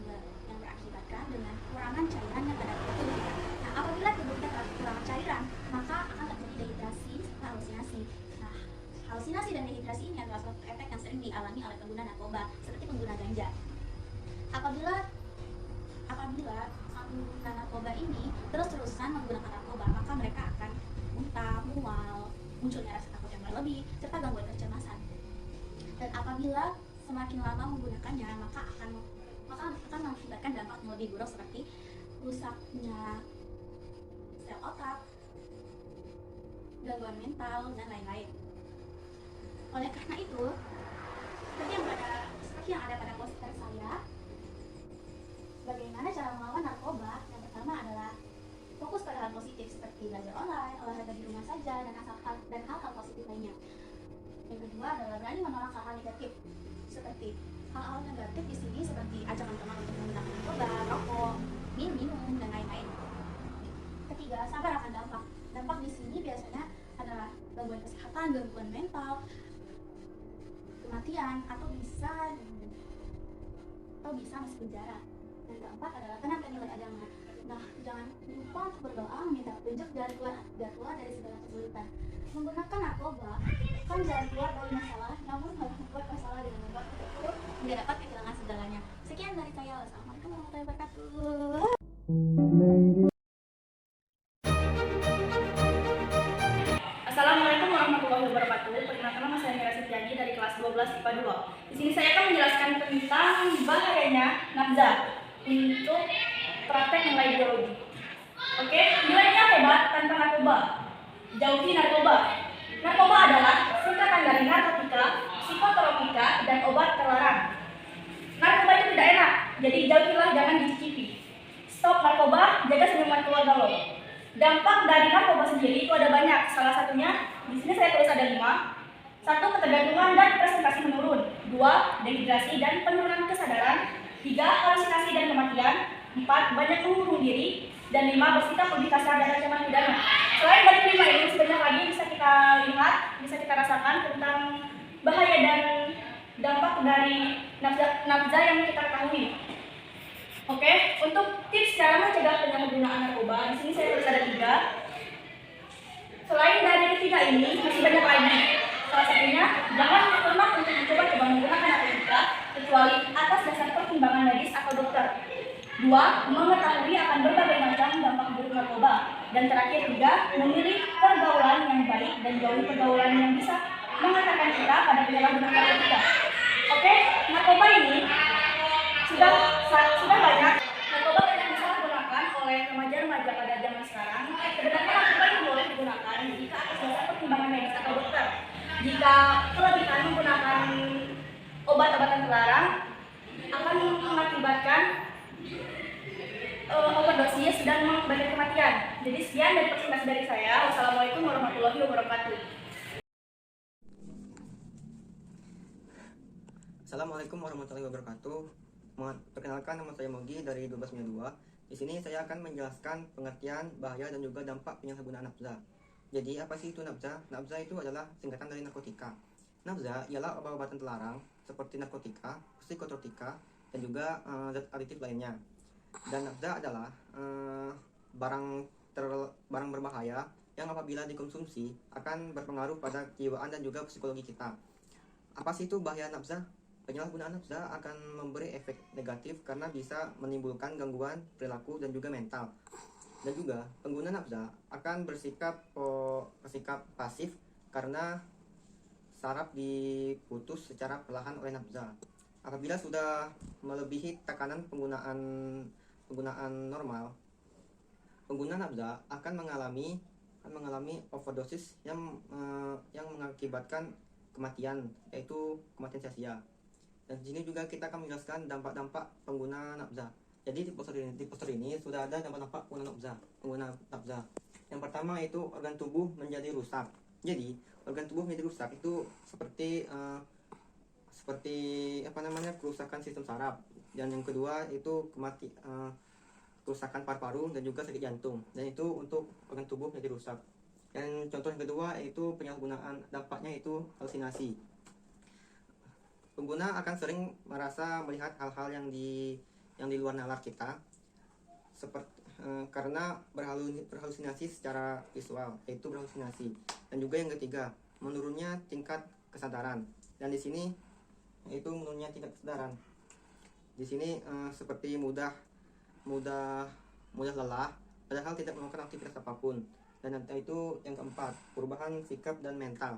berakibatkan dengan kurangan cairan yang ada di tubuh kita. Nah, apabila tubuh kita kekurangan cairan, maka akan terjadi dehidrasi serta halusinasi. Nah, halusinasi dan dehidrasi ini adalah suatu efek yang sering dialami oleh pengguna narkoba, seperti pengguna ganja. Apabila pengguna narkoba ini terus-terusan menggunakan narkoba, maka mereka akan muntah, mual, munculnya rasa takut yang berlebih, serta gangguan kecemasan. Dan apabila semakin lama menggunakannya, maka akan mengakibatkan dampak yang lebih buruk seperti rusaknya sel otak, gangguan mental, dan lain-lain. Oleh karena itu, seperti yang ada pada poster saya, bagaimana cara melawan narkoba? Yang pertama adalah fokus pada hal positif seperti belajar online, olahraga di rumah saja, dan hal-hal positif lainnya. Yang kedua adalah berani menolak hal-hal negatif seperti hal-hal negatif di sini seperti ajakan teman untuk menggunakan narkoba, rokok, minum, dan lain-lain. Ketiga, sabar akan dampak. Dampak di sini biasanya adalah gangguan kesehatan, gangguan mental, kematian, atau bisa atau bisa masuk penjara. Dan keempat adalah tenaga nilai agama. Nah, jangan lupa untuk berdoa meminta petunjuk dari keluar dari segala kesulitan. Menggunakan narkoba bukan jalan keluar dari masalah, namun malah membuat masalah dengan membuat kita itu tidak dapat kehilangan segalanya. Sekian dari saya. Wassalamualaikum warahmatullahi wabarakatuh. Assalamualaikum warahmatullahi wabarakatuh. Perkenalkan nama saya Mira Setiani dari kelas 12 IPA 2. Di sini saya akan menjelaskan tentang bahayanya nafza untuk praktek nilai biologi. Oke, nilainya hebat tanpa narkoba. Jauhi narkoba. Narkoba adalah singkatan dari narkotika, psikotropika, dan obat terlarang. Narkoba itu tidak enak, jadi jauhilah, jangan dicicipi. Stop narkoba, jaga senyuman keluarga lo. Dampak dari narkoba sendiri itu ada banyak. Salah satunya, di sini saya tulis ada 5. 1. Ketergantungan dan presentasi menurun. 2. Dehidrasi dan penurunan kesadaran. 3. Halusinasi dan kematian. 4. Banyak mengurung diri. Dan 5. Bersikap lebih kasar dan ancaman pidana. Selain dari 5 ini, sebanyak lagi bisa kita lihat, bisa kita rasakan tentang bahaya dan dampak dari nafza yang kita ketahui. Oke, untuk tips cara mencegah penyalahgunaan narkoba, di sini saya tulis ada 3. Selain dari ketiga ini, masih banyak lagi. Salah satunya, jangan pernah untuk mencoba menggunakan narkotika kecuali atas dasar pertimbangan medis atau dokter. 2. Mengetahui akan berbagai macam dampak buruk narkoba. Dan terakhir 3. Memilih pergaulan yang baik dan jauhi pergaulan yang bisa mengantarkan kita pada penyalahgunaan narkotika. Oke, narkoba ini sudah banyak. Narkoba banyak disalahgunakan oleh remaja-remaja pada zaman sekarang. Sebenarnya narkoba ini boleh digunakan jika atas dasar pertimbangan medis atau dokter. Jika kelebihan menggunakan obat-obatan terlarang akan mengakibatkan overdosis dan mengakibatkan kematian. Jadi sekian dari presentasi dari saya. Wassalamualaikum warahmatullahi wabarakatuh. Assalamualaikum warahmatullahi wabarakatuh. Perkenalkan, nama saya Mogi dari 1292. Di sini saya akan menjelaskan pengertian, bahaya, dan juga dampak penyalahgunaan nafza. Jadi apa sih itu nafza? Nafza itu adalah singkatan dari narkotika. Nafza ialah obat-obatan terlarang seperti narkotika, psikotropika, dan juga zat aditif lainnya. Dan nafza adalah barang berbahaya yang apabila dikonsumsi akan berpengaruh pada kejiwaan dan juga psikologi kita. Apa sih itu bahaya nafza? Penyalahgunaan nafza akan memberi efek negatif karena bisa menimbulkan gangguan perilaku dan juga mental. Dan juga pengguna nafza akan bersikap pasif karena saraf diputus secara perlahan oleh nafza. Apabila sudah melebihi tekanan penggunaan normal, pengguna nafza akan mengalami overdosis yang mengakibatkan kematian, yaitu kematian sia-sia. Dan di sini juga kita akan menjelaskan dampak-dampak pengguna nafza. Jadi di poster ini sudah ada dampak-dampak pengguna nafza. Yang pertama itu organ tubuh menjadi rusak. Jadi organ tubuh menjadi rusak itu seperti kerusakan sistem saraf. Dan yang kedua itu kerusakan paru-paru dan juga sakit jantung. Dan itu untuk organ tubuh menjadi rusak. Dan contoh yang kedua itu penyalahgunaan, dampaknya itu halusinasi. Pengguna akan sering merasa melihat hal-hal yang di luar nalar kita, karena berhalusinasi secara visual, yaitu berhalusinasi. Dan juga yang ketiga, menurunnya tingkat kesadaran. Dan di sini itu menurunnya tingkat kesadaran. Di sini seperti mudah lelah, padahal tidak melakukan aktivitas apapun. Dan itu yang keempat, perubahan sikap dan mental.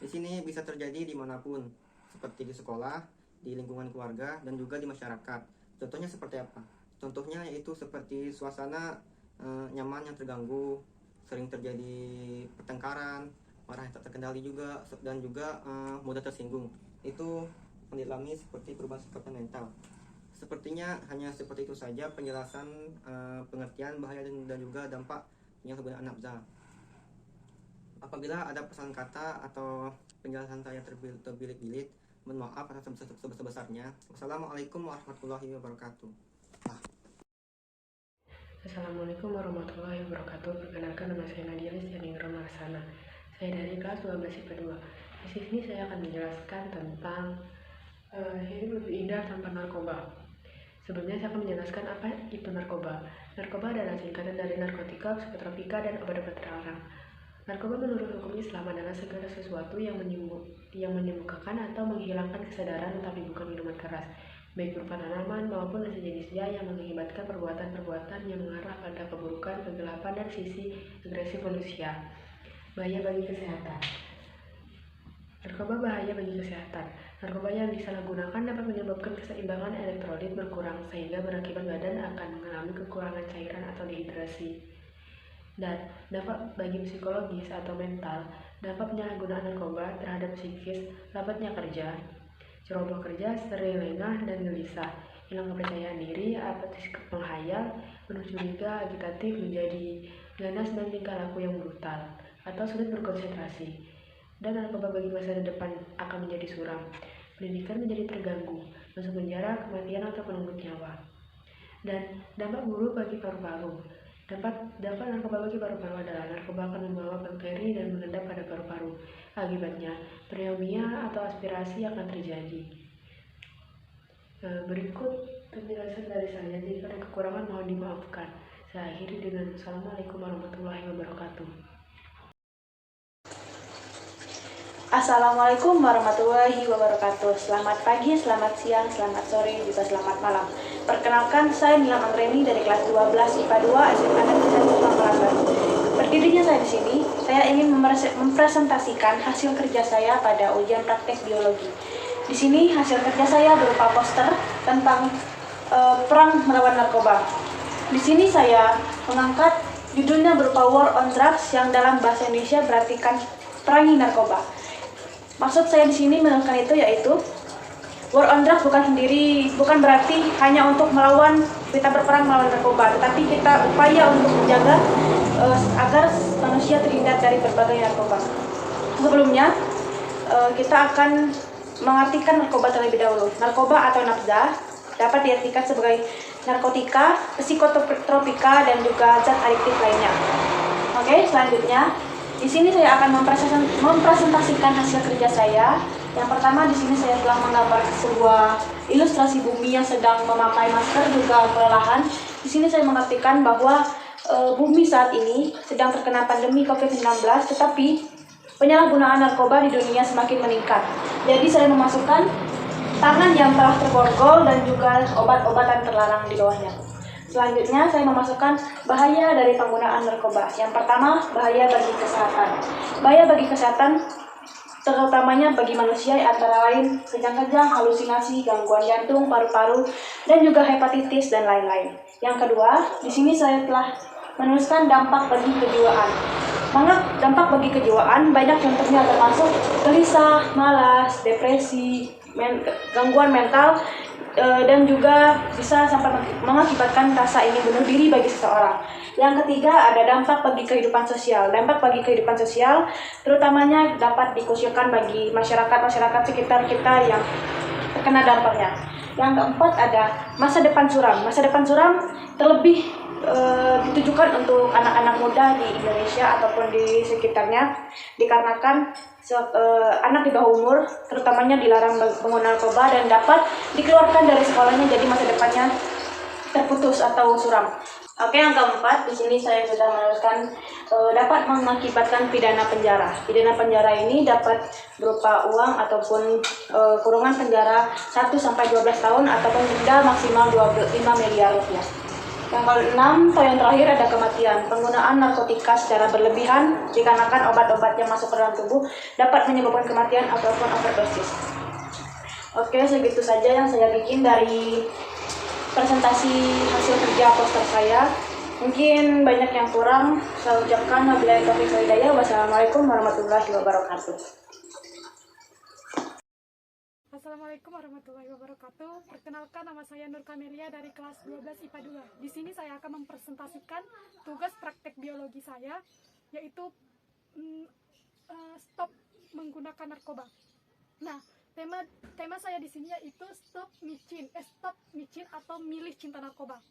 Di sini bisa terjadi dimanapun, seperti di sekolah, di lingkungan keluarga, dan juga di masyarakat. Contohnya seperti apa? Contohnya yaitu seperti suasana nyaman yang terganggu, sering terjadi pertengkaran, marah yang tak terkendali juga, dan juga mudah tersinggung. Itu dialami seperti perubahan sikap dan mental. Sepertinya hanya seperti itu saja penjelasan pengertian bahaya dan juga dampak penyalahgunaan nafza. Apabila ada kesalahan kata atau penjelasan saya terbilit-bilit, mohon maaf atas sebesar-besarnya. Wassalamualaikum warahmatullahi wabarakatuh. Assalamualaikum warahmatullahi wabarakatuh. Perkenalkan, nama saya Nadia Listiani Romarsana. Saya dari kelas 12 IPA 2. Di sini saya akan menjelaskan tentang hidup lebih indah tanpa narkoba. Sebelumnya saya akan menjelaskan apa itu narkoba. Narkoba adalah singkatan dari narkotika, psikotropika, dan obat-obat terlarang. Narkoba menurut hukum Islam adalah segala sesuatu yang menyembuhkan atau menghilangkan kesadaran tetapi bukan minuman keras, baik berupa tanaman maupun sejenisnya yang mengakibatkan perbuatan-perbuatan yang mengarah pada keburukan, kegelapan, dan sisi agresif manusia. Bahaya bagi kesehatan. Narkoba bahaya bagi kesehatan. Narkoba yang disalahgunakan dapat menyebabkan keseimbangan elektrolit berkurang sehingga berakibat badan akan mengalami kekurangan cairan atau dehidrasi. Dan dampak bagi psikologis atau mental, dampak penyalahgunaan narkoba terhadap psikis, lambatnya kerja, ceroboh kerja, sering lengah dan gelisah, hilang kepercayaan diri, apatis menghayal, penuh curiga, agitatif, menjadi ganas dan tingkah laku yang brutal, atau sulit berkonsentrasi. Dan narkoba bagi masa depan akan menjadi suram, pendidikan menjadi terganggu, masuk penjara, kematian atau penunggut nyawa. Dan dampak buruk bagi paru-paru. Dampak narkoba bagi paru-paru adalah narkoba akan membawa bakteri dan mengendap pada paru-paru. Akibatnya, pneumonia atau aspirasi akan terjadi. Berikut penjelasan dari saya. Jika ada kekurangan mohon dimaafkan. Saya akhiri dengan Assalamualaikum warahmatullahi wabarakatuh. Assalamualaikum warahmatullahi wabarakatuh. Selamat pagi, selamat siang, selamat sore, juga selamat malam. Perkenalkan, saya Nilam Angreni dari kelas 12 IPA 2 SMA Negeri 1 Pamekasan. Berdirinya saya di sini, saya ingin mempresentasikan hasil kerja saya pada ujian praktek biologi. Di sini hasil kerja saya berupa poster tentang perang melawan narkoba. Di sini saya mengangkat judulnya berupa War on Drugs yang dalam bahasa Indonesia berartikan perangi narkoba. Maksud saya di sini menuliskan itu yaitu war on drugs bukan berarti hanya untuk kita berperang melawan narkoba, tetapi kita upaya untuk menjaga agar manusia terhindar dari berbagai narkoba. Sebelumnya kita akan mengartikan narkoba terlebih dahulu. Narkoba atau nafza dapat diartikan sebagai narkotika, psikotropika, dan juga zat adiktif lainnya. Oke, selanjutnya di sini saya akan mempresentasikan hasil kerja saya. Yang pertama, di sini saya telah menggambar sebuah ilustrasi bumi yang sedang memakai masker juga kelelahan. Di sini saya mengartikan bahwa bumi saat ini sedang terkena pandemi COVID-19, tetapi penyalahgunaan narkoba di dunia semakin meningkat. Jadi saya memasukkan tangan yang telah terborgol dan juga obat-obatan terlarang di bawahnya. Selanjutnya, saya memasukkan bahaya dari penggunaan narkoba. Yang pertama, bahaya bagi kesehatan. Bahaya bagi kesehatan terutamanya bagi manusia antara lain kejang-kejang, halusinasi, gangguan jantung, paru-paru, dan juga hepatitis dan lain-lain. Yang kedua, di sini saya telah menuliskan dampak bagi kejiwaan. Dampak bagi kejiwaan banyak contohnya termasuk gelisah, malas, depresi, gangguan mental, dan juga bisa sampai mengakibatkan rasa ingin bunuh diri bagi seseorang. Yang ketiga, ada dampak bagi kehidupan sosial. Dampak bagi kehidupan sosial terutamanya dapat dikhususkan bagi masyarakat sekitar kita yang terkena dampaknya. Yang keempat, ada masa depan suram. Masa depan suram terlebih ditujukan untuk anak-anak muda di Indonesia ataupun di sekitarnya, dikarenakan anak di bawah umur terutamanya dilarang menggunakan narkoba dan dapat dikeluarkan dari sekolahnya, jadi masa depannya terputus atau suram. Oke, yang keempat, di sini saya sudah menuliskan dapat mengakibatkan pidana penjara. Pidana penjara ini dapat berupa uang ataupun kurungan penjara 1-12 tahun ataupun denda maksimal 25 miliar rupiah. Yang keenam atau yang terakhir ada kematian. Penggunaan narkotika secara berlebihan dikarenakan obat-obat yang masuk ke dalam tubuh dapat menyebabkan kematian ataupun overdosis. Oke, segitu saja yang saya bikin dari presentasi hasil kerja poster saya. Mungkin banyak yang kurang. Saya ucapkan wabillahi taufiq wal hidayah. Wassalamualaikum warahmatullahi wabarakatuh. Assalamualaikum warahmatullahi wabarakatuh. Perkenalkan, nama saya Nur Kamelia dari kelas 12 IPA 2. Di sini saya akan mempresentasikan tugas praktek biologi saya, yaitu stop menggunakan narkoba. Nah, tema saya di sini yaitu stop micin atau milih cinta narkoba.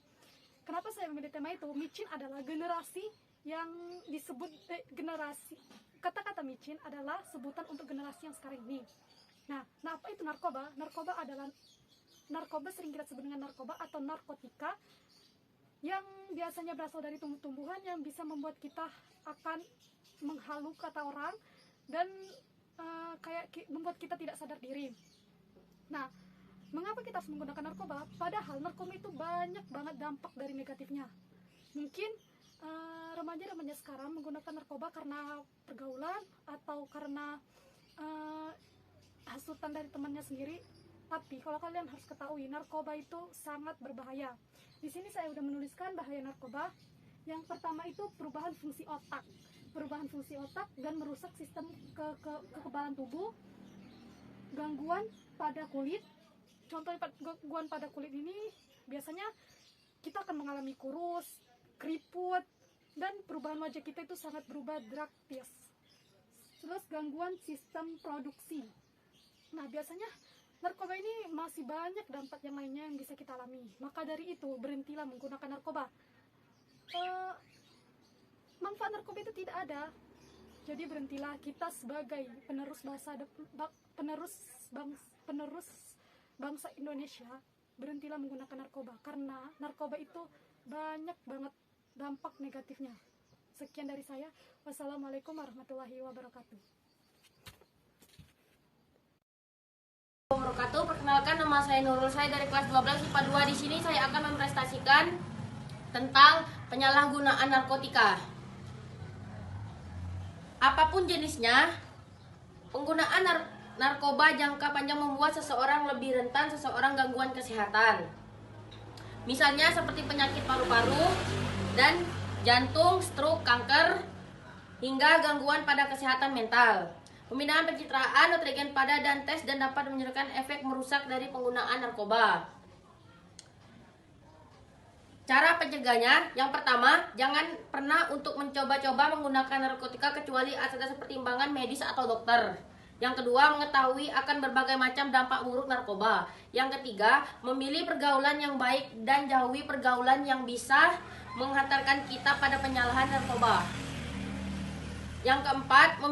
Kenapa saya memilih tema itu? Micin adalah generasi yang disebut generasi. Kata-kata micin adalah sebutan untuk generasi yang sekarang ini. Nah, apa itu narkoba? Narkoba adalah narkoba sering kita sebut dengan narkoba atau narkotika yang biasanya berasal dari tumbuh-tumbuhan yang bisa membuat kita akan menghalu kata orang dan membuat kita tidak sadar diri. Nah, mengapa kita harus menggunakan narkoba? Padahal narkoba itu banyak banget dampak dari negatifnya. Mungkin remaja-remaja sekarang menggunakan narkoba karena pergaulan atau karena hasutan dari temannya sendiri. Tapi kalau kalian harus ketahui, narkoba itu sangat berbahaya. Di sini saya sudah menuliskan bahaya narkoba. Yang pertama itu perubahan fungsi otak. Perubahan fungsi otak dan merusak sistem kekebalan tubuh. Gangguan pada kulit. Contohnya gangguan pada kulit ini biasanya kita akan mengalami kurus, keriput, dan perubahan wajah kita itu sangat berubah drastis. Terus gangguan sistem produksi. Nah, biasanya narkoba ini masih banyak dampak yang lainnya yang bisa kita alami. Maka dari itu, berhentilah menggunakan narkoba. Manfaat narkoba itu tidak ada. Jadi berhentilah, kita sebagai penerus bangsa Indonesia, berhentilah menggunakan narkoba karena narkoba itu banyak banget dampak negatifnya. Sekian dari saya. Wassalamualaikum warahmatullahi wabarakatuh. Perkenalkan, nama saya Nurul, saya dari kelas 12 IPA 2. Di sini saya akan mempresentasikan tentang penyalahgunaan narkotika. Apapun jenisnya, penggunaan narkoba jangka panjang membuat seseorang lebih rentan seseorang gangguan kesehatan. Misalnya seperti penyakit paru-paru dan jantung, stroke, kanker, hingga gangguan pada kesehatan mental. Pembinaan pencitraan, nutrien pada dan tes dan dapat menyebabkan efek merusak dari penggunaan narkoba. Cara pencegahnya, yang pertama, jangan pernah untuk mencoba-coba menggunakan narkotika kecuali atas pertimbangan medis atau dokter. Yang kedua, mengetahui akan berbagai macam dampak buruk narkoba. Yang ketiga, memilih pergaulan yang baik dan jauhi pergaulan yang bisa menghantarkan kita pada penyalahan narkoba. Yang keempat,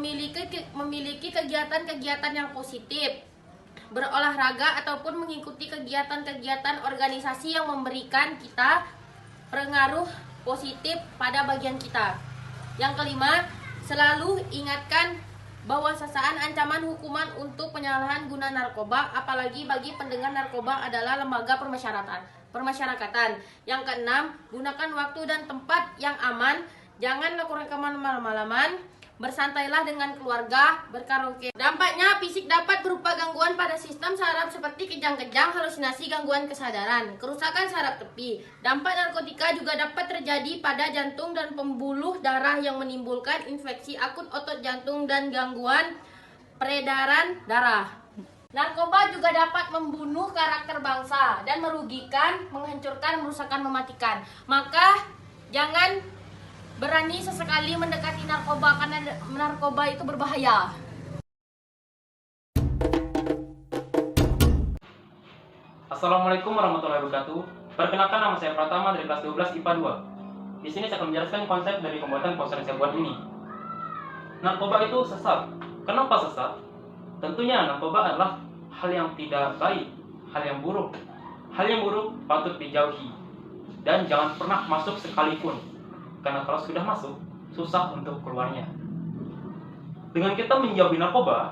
memiliki kegiatan-kegiatan yang positif, berolahraga ataupun mengikuti kegiatan-kegiatan organisasi yang memberikan kita pengaruh positif pada bagian kita. Yang kelima, selalu ingatkan bahwa sasaan ancaman hukuman untuk penyalahan guna narkoba, apalagi bagi pendengar narkoba adalah lembaga permasyarakatan. Yang keenam, gunakan waktu dan tempat yang aman, jangan lakukan malam-malaman, bersantailah dengan keluarga, berkaraoke. Dampaknya, fisik dapat berupa gangguan pada sistem saraf seperti kejang-kejang, halusinasi, gangguan kesadaran, kerusakan saraf tepi. Dampak narkotika juga dapat terjadi pada jantung dan pembuluh darah yang menimbulkan infeksi akut otot jantung dan gangguan peredaran darah. Narkoba juga dapat membunuh karakter bangsa dan merugikan, menghancurkan, merusakkan, mematikan. Maka jangan berani sesekali mendekati narkoba karena narkoba itu berbahaya. Assalamualaikum warahmatullahi wabarakatuh. Perkenalkan, nama saya Pratama dari kelas 12 IPA 2. Di sini saya akan menjelaskan konsep dari pembuatan poster yang saya buat ini. Narkoba itu sesat. Kenapa sesat? Tentunya narkoba adalah hal yang tidak baik, hal yang buruk. Hal yang buruk patut dijauhi dan jangan pernah masuk sekalipun. Karena kalau sudah masuk, susah untuk keluarnya. Dengan kita menjauhi narkoba,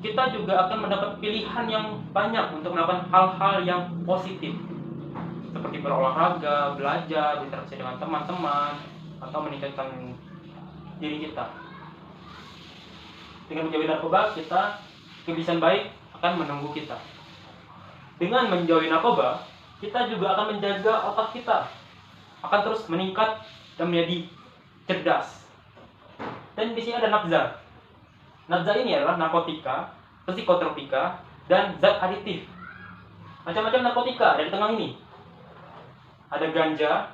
kita juga akan mendapat pilihan yang banyak untuk melakukan hal-hal yang positif. Seperti berolahraga, belajar, berinteraksi dengan teman-teman, atau meningkatkan diri kita. Dengan menjauhi narkoba, kebiasaan baik akan menunggu kita. Dengan menjauhi narkoba, kita juga akan menjaga otak kita. Akan terus meningkat dan menjadi cerdas. Dan di sini ada nafza. Nafza ini adalah narkotika, psikotropika, dan zat aditif. Macam-macam narkotika ada di tengah ini. Ada ganja,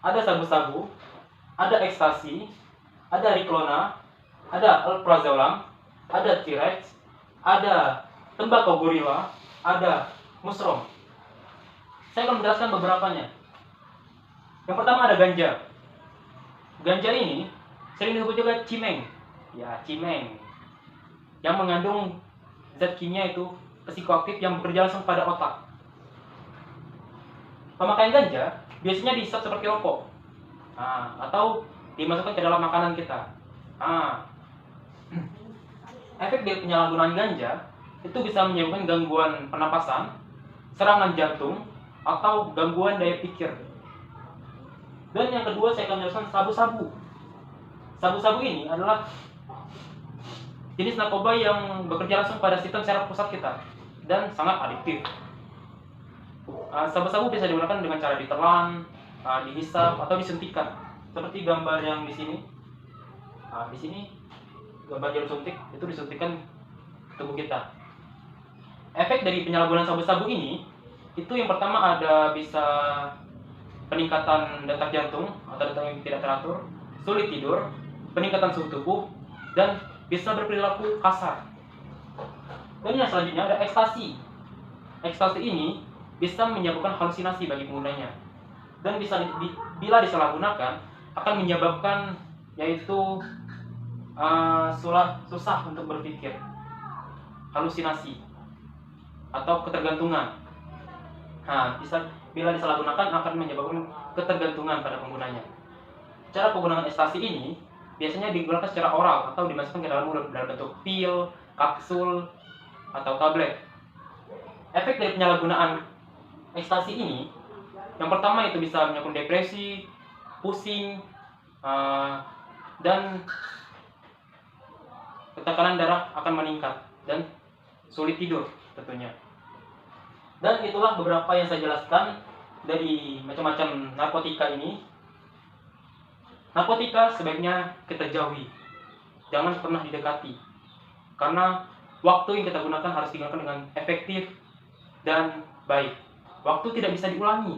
ada sabu-sabu, ada ekstasi, ada riklona, ada alprazolam, ada T-Rex, ada tembakau gorila, ada mushroom. Saya akan menjelaskan beberapanya. Yang pertama ada ganja. Ganja ini sering disebut juga cimeng. Ya, cimeng. Yang mengandung zat kimia itu psikoaktif yang bekerja langsung pada otak. Pemakaian ganja biasanya dihisap seperti rokok, atau dimasukkan ke dalam makanan kita. Efek dari penyalahgunaan ganja itu bisa menyebabkan gangguan pernapasan, serangan jantung, atau gangguan daya pikir. Dan yang kedua saya akan menjelaskan sabu-sabu. Sabu-sabu ini adalah jenis narkoba yang bekerja langsung pada sistem saraf pusat kita dan sangat adiktif. Sabu-sabu bisa digunakan dengan cara ditelan, dihisap, atau disuntikan. Seperti gambar yang di sini. Di sini gambar jarum suntik itu disuntikan ke tubuh kita. Efek dari penyalahgunaan sabu-sabu ini itu yang pertama ada bisa peningkatan detak jantung atau detak yang tidak teratur, sulit tidur, peningkatan suhu tubuh, dan bisa berperilaku kasar. Dan yang selanjutnya ada ekstasi. Ekstasi ini bisa menyebabkan halusinasi bagi penggunanya, dan bisa bila disalahgunakan akan menyebabkan yaitu susah untuk berpikir, halusinasi, atau ketergantungan. Bila disalahgunakan akan menyebabkan ketergantungan pada penggunanya. Cara penggunaan ekstasi ini biasanya digunakan secara oral atau dimasukkan ke dalam mulut dalam bentuk pil, kapsul, atau tablet. Efek dari penyalahgunaan ekstasi ini, yang pertama itu bisa menyebabkan depresi, pusing, dan tekanan darah akan meningkat dan sulit tidur tentunya. Dan itulah beberapa yang saya jelaskan dari macam-macam narkotika ini. Narkotika sebaiknya kita jauhi, jangan pernah didekati, karena waktu yang kita gunakan harus digunakan dengan efektif dan baik. Waktu tidak bisa diulangi.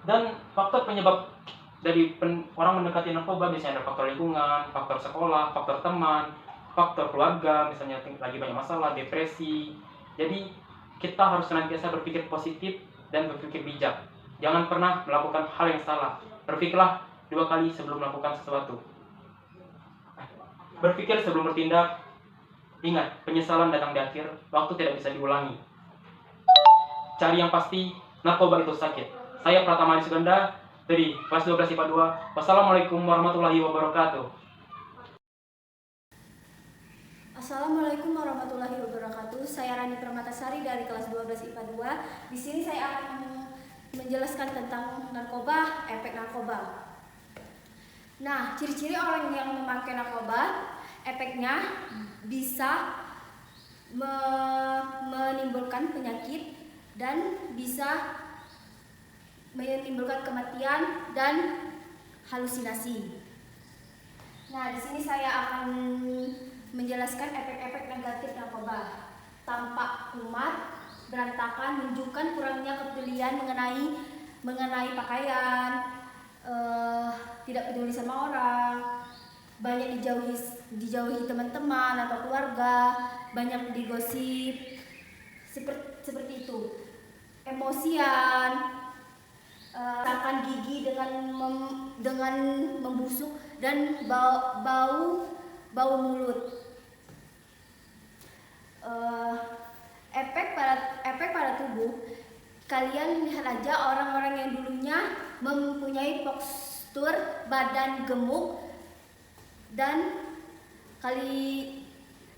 Dan faktor penyebab dari orang mendekati narkoba biasanya ada faktor lingkungan, faktor sekolah, faktor teman, faktor keluarga, misalnya lagi banyak masalah, depresi. Jadi kita harus senantiasa berpikir positif dan berpikir bijak. Jangan pernah melakukan hal yang salah. Berpikirlah 2 kali sebelum melakukan sesuatu. Berpikir sebelum bertindak. Ingat, penyesalan datang di akhir, waktu tidak bisa diulangi. Cari yang pasti, narkoba itu sakit. Saya Pratama Adi Suganda dari kelas 12 IPA 2. Wassalamualaikum warahmatullahi wabarakatuh. Assalamualaikum warahmatullahi wabarakatuh. Saya Rani Permatasari dari kelas 12 IPA 2. Di sini saya akan menjelaskan tentang narkoba, efek narkoba. Nah, ciri-ciri orang yang memakai narkoba, efeknya bisa menimbulkan penyakit dan bisa menimbulkan kematian dan halusinasi. Nah, di sini saya akan menjelaskan efek-efek negatif narkoba. Tampak kumat, berantakan, menunjukkan kurangnya kepedulian mengenai pakaian, tidak peduli sama orang, banyak dijauhi teman-teman atau keluarga, banyak digosip, seperti itu. Emosian, rasakan gigi dengan membusuk dan bau mulut. Efek pada tubuh, kalian lihat aja orang-orang yang dulunya mempunyai postur badan gemuk dan kali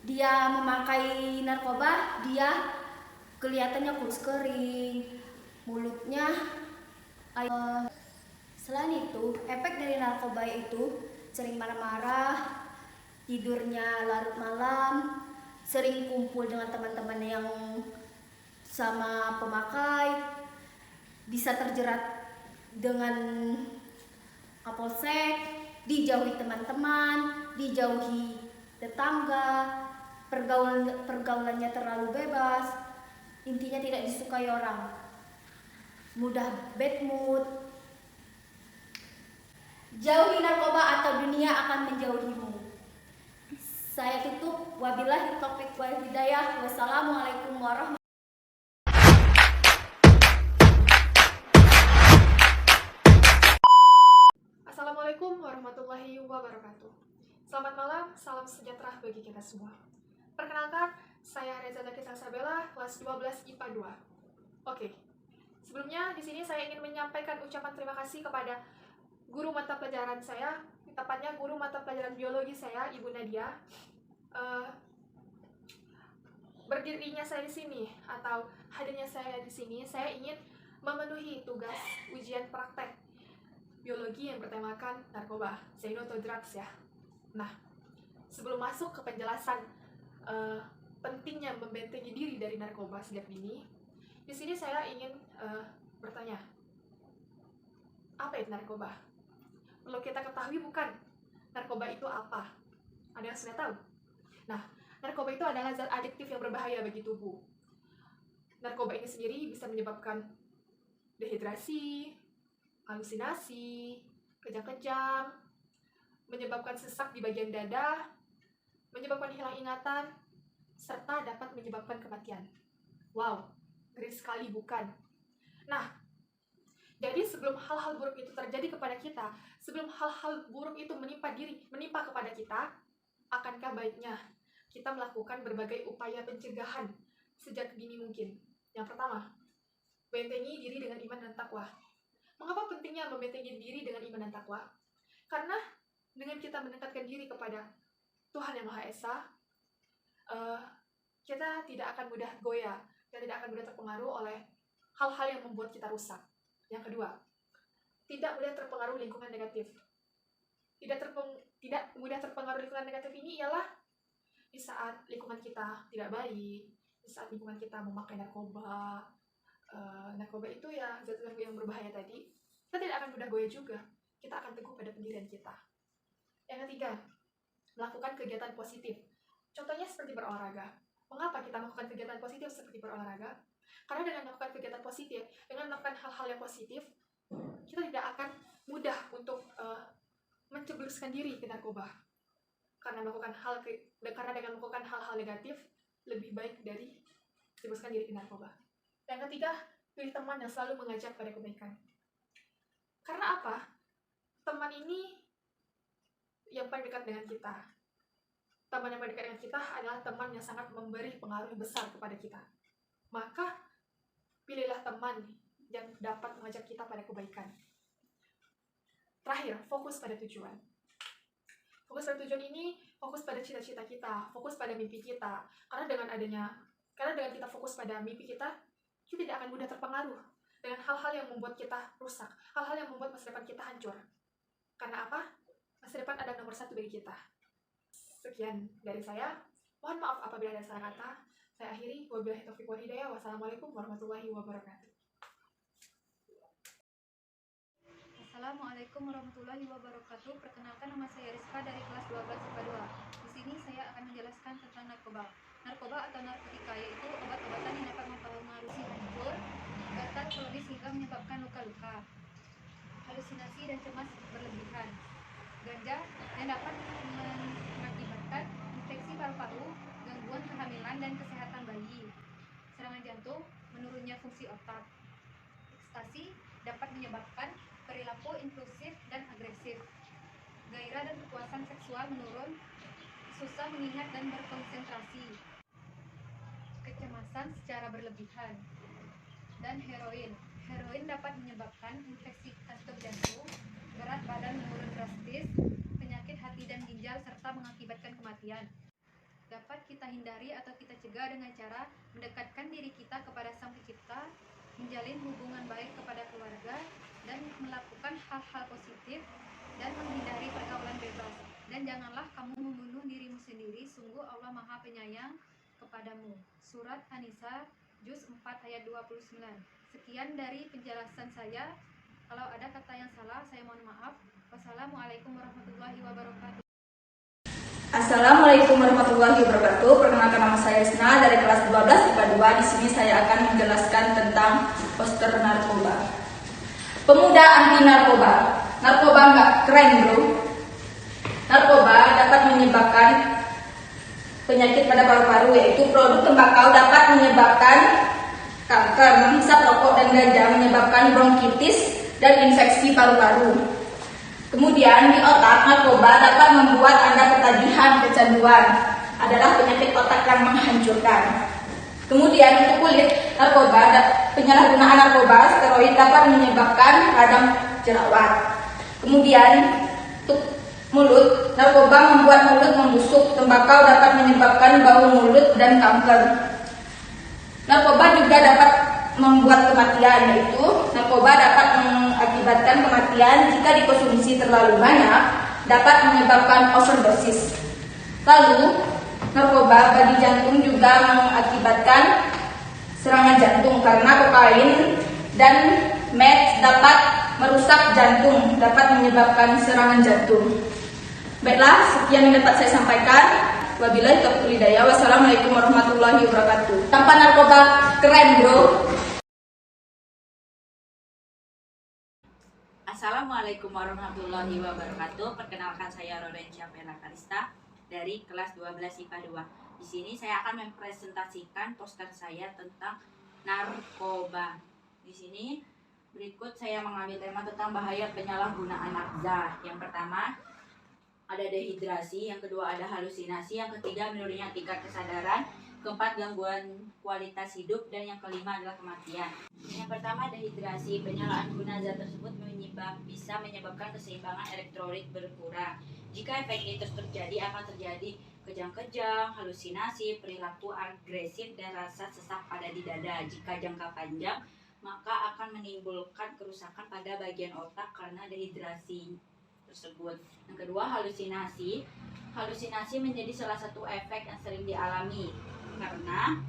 dia memakai narkoba, dia kelihatannya kurus kering, mulutnya. Selain itu, efek dari narkoba itu sering marah-marah, tidurnya larut malam, sering kumpul dengan teman-teman yang sama pemakai, bisa terjerat dengan kapolsek, dijauhi teman-teman, dijauhi tetangga, pergaulannya terlalu bebas, intinya tidak disukai orang, mudah bad mood. Jauhi narkoba atau dunia akan menjauhimu. Saya tutup. Wabillahi taufiq wal hidayah. Wassalamualaikum warahmatullahi wabarakatuh. Assalamualaikum warahmatullahi wabarakatuh. Selamat malam, salam sejahtera bagi kita semua. Perkenalkan, saya Reza Zaki Salsabella, kelas 12 IPA 2. Oke, Sebelumnya di sini saya ingin menyampaikan ucapan terima kasih kepada guru mata pelajaran saya, tepatnya guru mata pelajaran biologi saya, Ibu Nadia. Berdirinya saya di sini atau hadirnya saya di sini, saya ingin memenuhi tugas ujian praktek biologi yang bertemakan narkoba, say no to drugs ya. Nah, sebelum masuk ke penjelasan pentingnya membentengi diri dari narkoba sejak dini, di sini saya ingin bertanya, apa itu narkoba? Perlu kita ketahui bukan narkoba itu apa? Ada yang sudah tahu? Nah, narkoba itu adalah zat adiktif yang berbahaya bagi tubuh. Narkoba ini sendiri bisa menyebabkan dehidrasi, halusinasi, kejang-kejang, menyebabkan sesak di bagian dada, menyebabkan hilang ingatan, serta dapat menyebabkan kematian. Wow, ngeri sekali bukan? Nah, jadi sebelum hal-hal buruk itu terjadi kepada kita, sebelum hal-hal buruk itu menimpa kepada kita, akankah baiknya kita melakukan berbagai upaya pencegahan sejak dini mungkin? Yang pertama, bentengi diri dengan iman dan takwa. Mengapa pentingnya membentengi diri dengan iman dan takwa? Karena dengan kita mendekatkan diri kepada Tuhan Yang Maha Esa, kita tidak akan mudah goyah, kita tidak akan mudah terpengaruh oleh hal-hal yang membuat kita rusak. Yang kedua, tidak mudah terpengaruh lingkungan negatif. Tidak mudah terpengaruh lingkungan negatif ini ialah di saat lingkungan kita tidak baik, di saat lingkungan kita memakai narkoba, narkoba itu ya zat yang berbahaya tadi, kita tidak akan mudah goyah juga. Kita akan teguh pada pendirian kita. Yang ketiga, melakukan kegiatan positif. Contohnya seperti berolahraga. Mengapa kita melakukan kegiatan positif seperti berolahraga? Karena dengan melakukan kegiatan positif, dengan melakukan hal-hal yang positif, kita tidak akan mudah untuk mencebluskan diri ke narkoba. Karena dengan melakukan hal-hal negatif, lebih baik dari mencebluskan diri ke narkoba. Yang ketiga, pilih teman yang selalu mengajak pada kebaikan. Karena apa? Teman ini yang paling dekat dengan kita. Teman yang paling dekat dengan kita adalah teman yang sangat memberi pengaruh besar kepada kita. Maka, pilihlah teman yang dapat mengajak kita pada kebaikan. Terakhir, fokus pada tujuan. Fokus pada tujuan ini, fokus pada cita-cita kita, fokus pada mimpi kita. Karena dengan kita fokus pada mimpi kita tidak akan mudah terpengaruh dengan hal-hal yang membuat kita rusak, hal-hal yang membuat masa depan kita hancur. Karena apa? Masa depan adalah nomor satu bagi kita. Sekian dari saya. Mohon maaf apabila ada salah kata. Saya akhiri. Wabillahi taufiq wal hidayah. Wassalamualaikum warahmatullahi wabarakatuh. Assalamualaikum warahmatullahi wabarakatuh. Perkenalkan, nama saya Rizka dari kelas 12 IPA 2. Di sini saya akan menjelaskan tentang narkoba. Narkoba atau narkotika yaitu obat-obatan yang dapat mempengaruhi hancur, gatal kronis hingga menyebabkan luka-luka, halusinasi dan cemas berlebihan. Ganja yang dapat mengakibatkan infeksi paru-paru, gangguan kehamilan dan kesehatan bayi, serangan jantung, menurunnya fungsi otak. Ekstasi dapat menyebabkan perilaku impulsif dan agresif, gairah dan kepuasan seksual menurun, susah mengingat dan berkonsentrasi, kecemasan secara berlebihan. Dan heroin dapat menyebabkan infeksi katup jantung, berat badan menurun drastis, penyakit hati dan ginjal, serta mengakibatkan kematian. Dapat kita hindari atau kita cegah dengan cara mendekatkan diri kita kepada Sang Pencipta, menjalin hubungan baik kepada keluarga, dan melakukan hal-hal positif, dan menghindari pergaulan bebas. Dan janganlah kamu membunuh dirimu sendiri, sungguh Allah Maha Penyayang kepadamu. Surat An-Nisa, Juz 4 ayat 29. Sekian dari penjelasan saya. Kalau ada kata yang salah, saya mohon maaf. Wassalamualaikum warahmatullahi wabarakatuh. Assalamualaikum warahmatullahi wabarakatuh. Perkenalkan, nama saya Risna dari kelas 12 IPA 2. Di sini saya akan menjelaskan tentang poster narkoba. Pemuda anti narkoba. Narkoba nggak keren, bro. Narkoba dapat menyebabkan penyakit pada paru-paru, yaitu produk tembakau dapat menyebabkan kanker, menghisap rokok dan ganja menyebabkan bronkitis dan infeksi paru-paru. Kemudian di otak, narkoba dapat membuat Anda ketagihan, kecanduan, adalah penyakit otak yang menghancurkan. Kemudian untuk kulit, narkoba penyalahgunaan narkoba, steroid dapat menyebabkan radang jerawat. Kemudian, untuk mulut, narkoba membuat mulut membusuk. Tembakau dapat menyebabkan bau mulut dan kanker. Narkoba juga dapat membuat kematian, yaitu narkoba dapat mengakibatkan kematian jika dikonsumsi terlalu banyak, dapat menyebabkan overdosis. Lalu, narkoba bagi jantung juga mengakibatkan serangan jantung karena kokain dan meth dapat merusak jantung, dapat menyebabkan serangan jantung. Baiklah, sekian yang dapat saya sampaikan. Wabillahi taufiq hidayah. Wassalamualaikum warahmatullahi wabarakatuh. Tanpa narkoba keren, bro. Assalamualaikum warahmatullahi wabarakatuh. Perkenalkan, saya Rodencia Vela Karista dari kelas 12 IPA 2. Di sini saya akan mempresentasikan poster saya tentang narkoba. Di sini berikut saya mengambil tema tentang bahaya penyalahgunaan nafza. Yang pertama ada dehidrasi, yang kedua ada halusinasi, yang ketiga menurunnya tingkat kesadaran, keempat gangguan kualitas hidup, dan yang kelima adalah kematian. Yang pertama dehidrasi, penyalahgunaan zat tersebut bisa menyebabkan keseimbangan elektrolit berkurang. Jika efek ini terus terjadi, akan terjadi kejang-kejang, halusinasi, perilaku agresif, dan rasa sesak pada di dada. Jika jangka panjang, maka akan menimbulkan kerusakan pada bagian otak karena dehidrasi tersebut. Yang kedua, halusinasi. Halusinasi menjadi salah satu efek yang sering dialami karena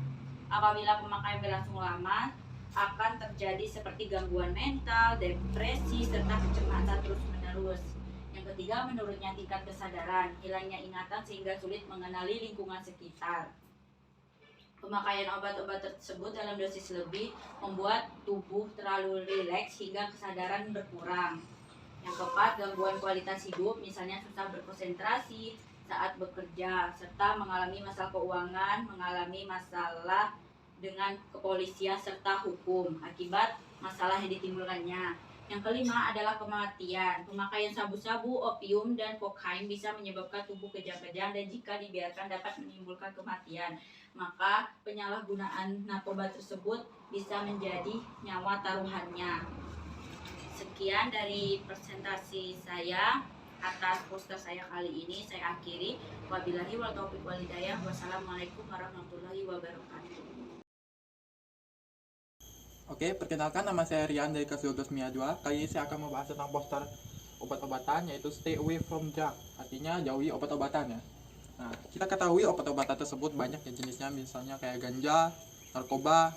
apabila pemakaian berlangsung lama akan terjadi seperti gangguan mental, depresi, serta kecemasan terus-menerus. Yang ketiga, menurunnya tingkat kesadaran, hilangnya ingatan sehingga sulit mengenali lingkungan sekitar. Pemakaian obat-obat tersebut dalam dosis lebih membuat tubuh terlalu rileks hingga kesadaran berkurang. Yang keempat, gangguan kualitas hidup, misalnya susah berkonsentrasi saat bekerja, serta mengalami masalah keuangan, mengalami masalah dengan kepolisian serta hukum akibat masalah yang ditimbulkannya. Yang kelima adalah kematian. Pemakaian sabu-sabu, opium, dan kokain bisa menyebabkan tubuh kejang-kejang dan jika dibiarkan dapat menimbulkan kematian. Maka penyalahgunaan narkoba tersebut bisa menjadi nyawa taruhannya. Sekian dari presentasi saya atas poster saya kali ini. Saya akhiri. Wabillahi wal taufiq wal hidayah. Wassalamualaikum warahmatullahi wabarakatuh. Oke, perkenalkan nama saya Rian dari kelas 12 MIA 2. Kali ini saya akan membahas tentang poster obat-obatan, yaitu stay away from drug, artinya jauhi obat-obatan ya. Nah, kita ketahui obat-obatan tersebut banyak ya jenisnya, misalnya kayak ganja, narkoba,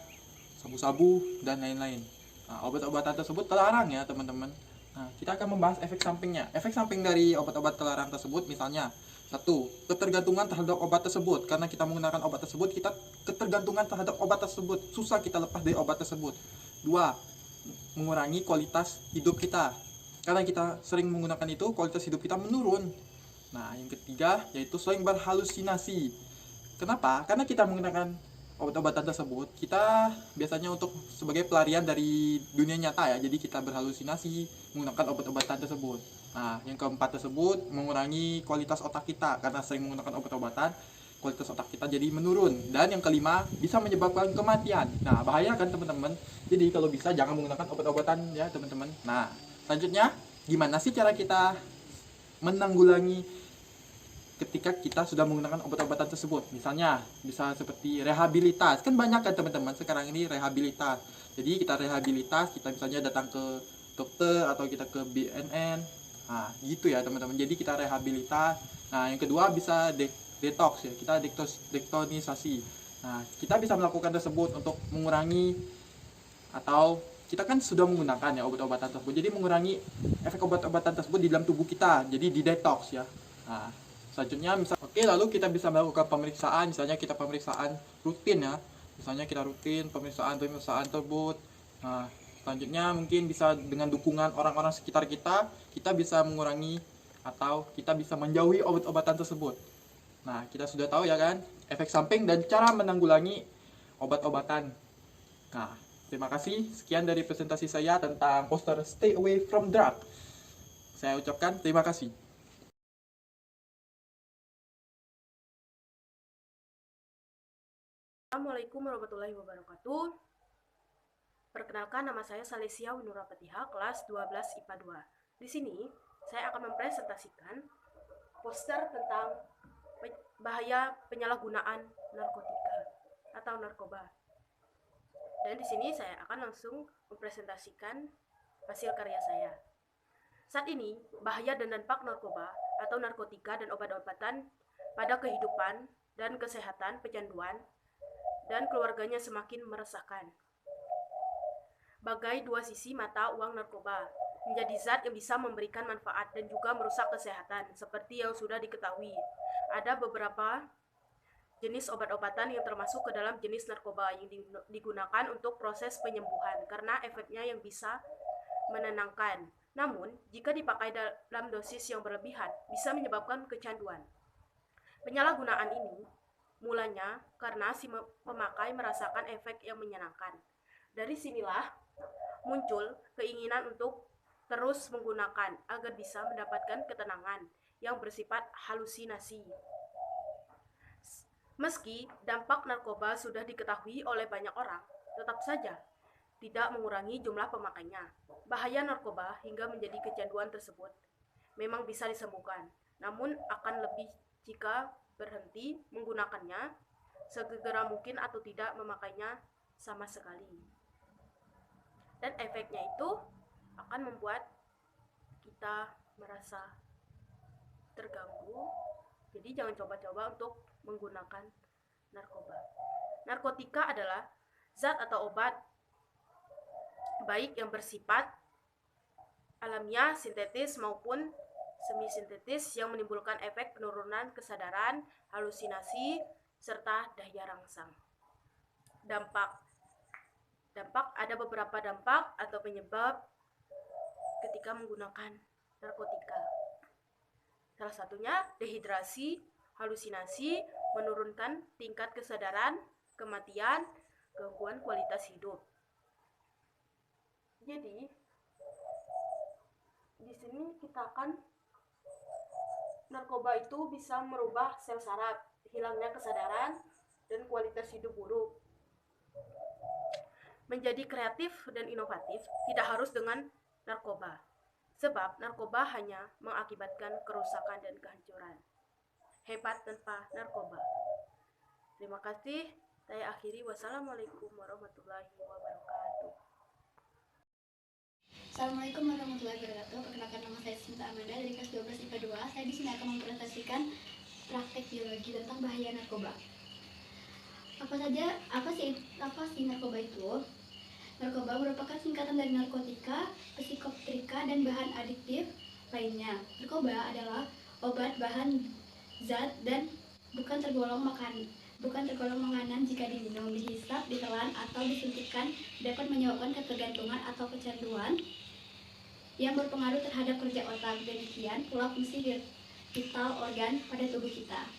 sabu-sabu, dan lain-lain. Nah, obat-obatan tersebut terlarang ya teman-teman. Nah, kita akan membahas efek sampingnya. Efek samping dari obat-obat terlarang tersebut misalnya, 1. Ketergantungan terhadap obat tersebut. Karena kita menggunakan obat tersebut, kita ketergantungan terhadap obat tersebut. Susah kita lepas dari obat tersebut. 2. Mengurangi kualitas hidup kita. Karena kita sering menggunakan itu, kualitas hidup kita menurun. Nah, yang ketiga yaitu sering berhalusinasi. Kenapa? Karena kita menggunakan obat-obatan tersebut, kita biasanya untuk sebagai pelarian dari dunia nyata ya. Jadi kita berhalusinasi menggunakan obat-obatan tersebut. Nah, yang keempat tersebut mengurangi kualitas otak kita karena sering menggunakan obat-obatan, kualitas otak kita jadi menurun. Dan yang kelima bisa menyebabkan kematian. Nah, bahaya kan teman-teman. Jadi kalau bisa jangan menggunakan obat-obatan ya teman-teman. Nah, selanjutnya gimana sih cara kita menanggulangi ketika kita sudah menggunakan obat-obatan tersebut? Misalnya bisa seperti rehabilitas. Kan banyak kan teman-teman sekarang ini rehabilitas. Jadi kita rehabilitas, kita misalnya datang ke dokter atau kita ke BNN. Nah, gitu ya teman-teman. Jadi kita rehabilitas. Nah, yang kedua bisa detox ya. Kita dektonisasi. Nah, kita bisa melakukan tersebut untuk mengurangi atau kita kan sudah menggunakan ya obat-obatan tersebut. Jadi mengurangi efek obat-obatan tersebut di dalam tubuh kita. Jadi di detox ya. Nah, selanjutnya lalu kita bisa melakukan pemeriksaan, misalnya kita pemeriksaan rutin ya. Misalnya kita rutin pemeriksaan tersebut. Nah, selanjutnya mungkin bisa dengan dukungan orang-orang sekitar kita bisa mengurangi atau kita bisa menjauhi obat-obatan tersebut. Nah, kita sudah tahu ya kan efek samping dan cara menanggulangi obat-obatan. Nah, terima kasih. Sekian dari presentasi saya tentang poster Stay Away from Drug. Saya ucapkan terima kasih. Assalamualaikum warahmatullahi wabarakatuh. Perkenalkan, nama saya Salesia Winura Petiha, kelas 12 IPA 2. Di sini, saya akan mempresentasikan poster tentang bahaya penyalahgunaan narkotika atau narkoba. Dan di sini saya akan langsung mempresentasikan hasil karya saya. Saat ini, bahaya dan dampak narkoba atau narkotika dan obat-obatan pada kehidupan dan kesehatan pecanduan dan keluarganya semakin meresahkan. Bagai dua sisi mata uang narkoba, menjadi zat yang bisa memberikan manfaat dan juga merusak kesehatan. Seperti yang sudah diketahui, ada beberapa jenis obat-obatan yang termasuk ke dalam jenis narkoba yang digunakan untuk proses penyembuhan karena efeknya yang bisa menenangkan. Namun, jika dipakai dalam dosis yang berlebihan, bisa menyebabkan kecanduan. Penyalahgunaan ini mulanya karena si pemakai merasakan efek yang menyenangkan. Dari sinilah muncul keinginan untuk terus menggunakan agar bisa mendapatkan ketenangan yang bersifat halusinasi. Meski dampak narkoba sudah diketahui oleh banyak orang, tetap saja tidak mengurangi jumlah pemakainya. Bahaya narkoba hingga menjadi kecanduan tersebut memang bisa disembuhkan, namun akan lebih jika berhenti menggunakannya segera mungkin atau tidak memakainya sama sekali. Dan efeknya itu akan membuat kita merasa terganggu. Jadi jangan coba-coba untuk menggunakan narkoba. Narkotika adalah zat atau obat baik yang bersifat alamiah, sintetis maupun semi-sintetis yang menimbulkan efek penurunan kesadaran, halusinasi, serta daya rangsang. Dampak ada beberapa dampak atau penyebab ketika menggunakan narkotika. Salah satunya dehidrasi, halusinasi, menurunkan tingkat kesadaran, kematian, gangguan kualitas hidup. Jadi, di sini kita akan narkoba itu bisa merubah sel saraf, hilangnya kesadaran, dan kualitas hidup buruk. Menjadi kreatif dan inovatif tidak harus dengan narkoba. Sebab narkoba hanya mengakibatkan kerusakan dan kehancuran. Hebat tanpa narkoba. Terima kasih. Saya akhiri. Wassalamualaikum warahmatullahi wabarakatuh. Assalamualaikum warahmatullahi wabarakatuh. Perkenalkan, nama saya Sinta Amanda dari kelas 12 IPA 2. Saya di sini akan mempresentasikan praktek biologi tentang bahaya narkoba. Apa sih narkoba itu? Narkoba merupakan singkatan dari narkotika, psikotropika, dan bahan adiktif lainnya. Narkoba adalah obat, bahan, zat, dan bukan tergolong makanan jika diminum, dihisap, ditelan, atau disuntikkan dapat menyebabkan ketergantungan atau kecanduan yang berpengaruh terhadap kerja otak. Demikian pula fungsi vital organ pada tubuh kita.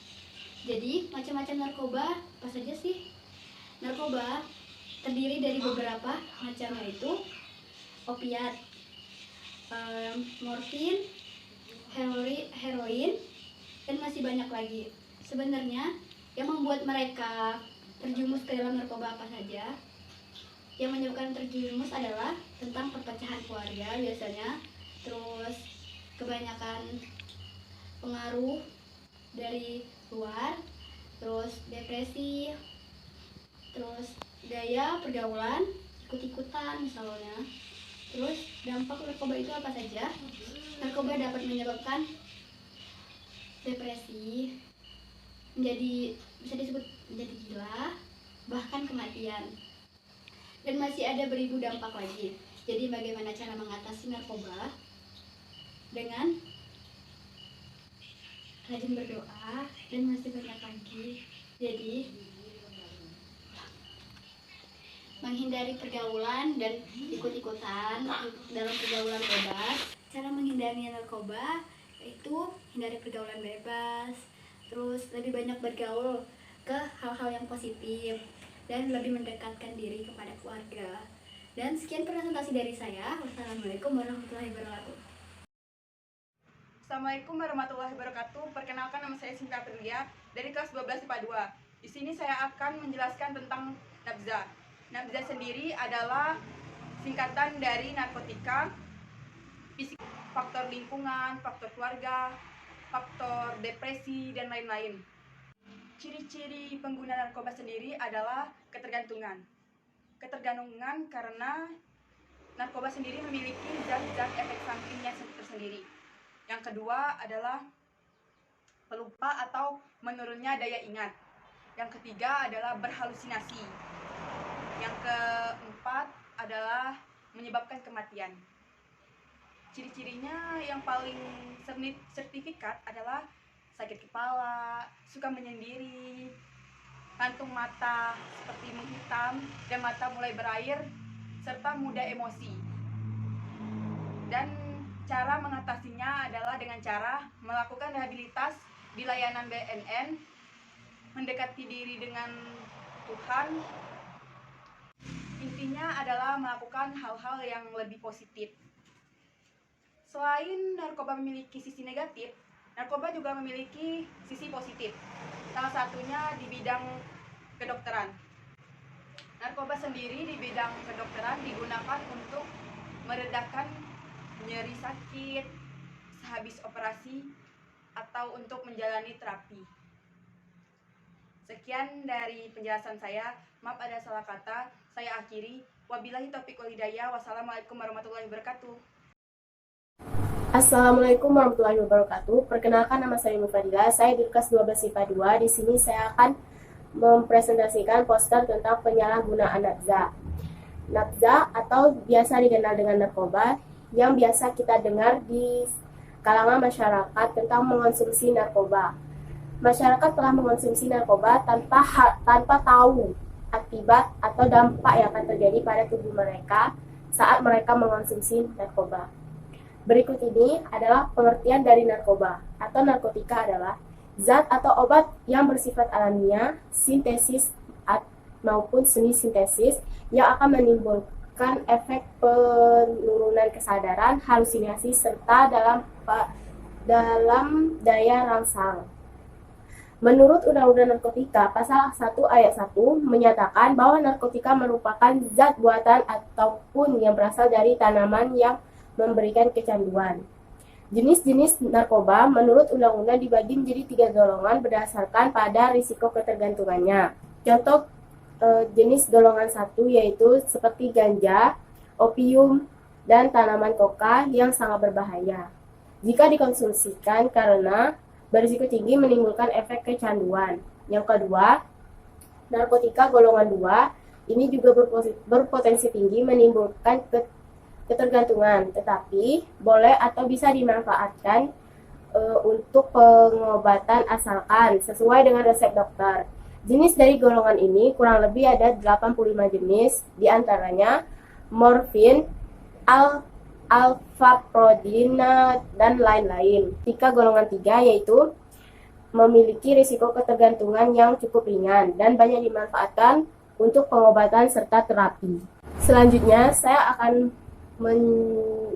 Jadi, macam-macam narkoba apa saja sih? Narkoba terdiri dari beberapa macam, yaitu opiat, morfin, heroin, dan masih banyak lagi. Sebenarnya yang membuat mereka terjumus ke dalam narkoba apa saja? Yang menyebabkan terjumus adalah tentang perpecahan keluarga biasanya, terus kebanyakan pengaruh dari luar, terus depresi, terus gaya pergaulan, ikut-ikutan misalnya. Terus dampak narkoba itu apa saja? Narkoba dapat menyebabkan depresi, bisa disebut menjadi gila, bahkan kematian. Dan masih ada beribu dampak lagi. Jadi bagaimana cara mengatasi narkoba? Dengan rajin berdoa dan masih banyak lagi. Jadi menghindari pergaulan dan ikut-ikutan dalam pergaulan bebas. Cara menghindari narkoba yaitu hindari pergaulan bebas, terus lebih banyak bergaul ke hal-hal yang positif, dan lebih mendekatkan diri kepada keluarga. Dan sekian presentasi dari saya. Wassalamualaikum warahmatullahi wabarakatuh. Assalamualaikum warahmatullahi wabarakatuh. Perkenalkan, nama saya Sinta Aprilia dari kelas 12 IPA 2. Di sini saya akan menjelaskan tentang nabza. Nabza sendiri adalah singkatan dari narkotika, faktor lingkungan, faktor keluarga, faktor depresi, dan lain-lain. Ciri-ciri pengguna narkoba sendiri adalah ketergantungan. Ketergantungan karena narkoba sendiri memiliki zat-zat efek sampingnya tersendiri. Yang kedua adalah pelupa atau menurunnya daya ingat. Yang ketiga adalah berhalusinasi. Yang keempat adalah menyebabkan kematian. Ciri-cirinya yang paling sertifikat adalah sakit kepala, suka menyendiri, kantung mata seperti menghitam dan mata mulai berair, serta mudah emosi. Dan cara mengatasinya adalah dengan cara melakukan rehabilitas di layanan BNN, mendekati diri dengan Tuhan. Intinya adalah melakukan hal-hal yang lebih positif. Selain narkoba memiliki sisi negatif, narkoba juga memiliki sisi positif. Salah satunya di bidang kedokteran. Narkoba sendiri di bidang kedokteran digunakan untuk meredakan nyeri sakit sehabis operasi atau untuk menjalani terapi. Sekian dari penjelasan saya. Maaf ada salah kata. Saya akhiri. Wabillahi taufiq wal hidayah. Wassalamualaikum warahmatullahi wabarakatuh. Assalamualaikum warahmatullahi wabarakatuh. Perkenalkan, nama saya Mufadila. Saya di kelas 12 IPA 2. Di sini saya akan mempresentasikan poster tentang penyalahgunaan nafza. Nafza atau biasa dikenal dengan narkoba yang biasa kita dengar di kalangan masyarakat tentang mengonsumsi narkoba. Masyarakat telah mengonsumsi narkoba tanpa tahu akibat atau dampak yang akan terjadi pada tubuh mereka saat mereka mengonsumsi narkoba. Berikut ini adalah pengertian dari narkoba atau narkotika adalah zat atau obat yang bersifat alamiah, sintesis maupun semi sintesis yang akan menimbulkan efek penurunan kesadaran, halusinasi serta dalam daya rangsang. Menurut Undang-Undang Narkotika Pasal 1 Ayat 1 menyatakan bahwa narkotika merupakan zat buatan ataupun yang berasal dari tanaman yang memberikan kecanduan. Jenis-jenis narkoba menurut undang-undang dibagi menjadi 3 golongan berdasarkan pada risiko ketergantungannya. Contoh jenis golongan 1 yaitu seperti ganja, opium, dan tanaman koka yang sangat berbahaya jika dikonsumsikan karena berisiko tinggi menimbulkan efek kecanduan. Yang kedua, narkotika golongan 2 ini juga berpotensi tinggi menimbulkan ketergantungan, tetapi boleh atau bisa dimanfaatkan untuk pengobatan asalkan sesuai dengan resep dokter. Jenis dari golongan ini kurang lebih ada 85 jenis, diantaranya morfin, alfaprodina, dan lain-lain. Golongan 3 yaitu memiliki risiko ketergantungan yang cukup ringan dan banyak dimanfaatkan untuk pengobatan serta terapi. Selanjutnya, saya akan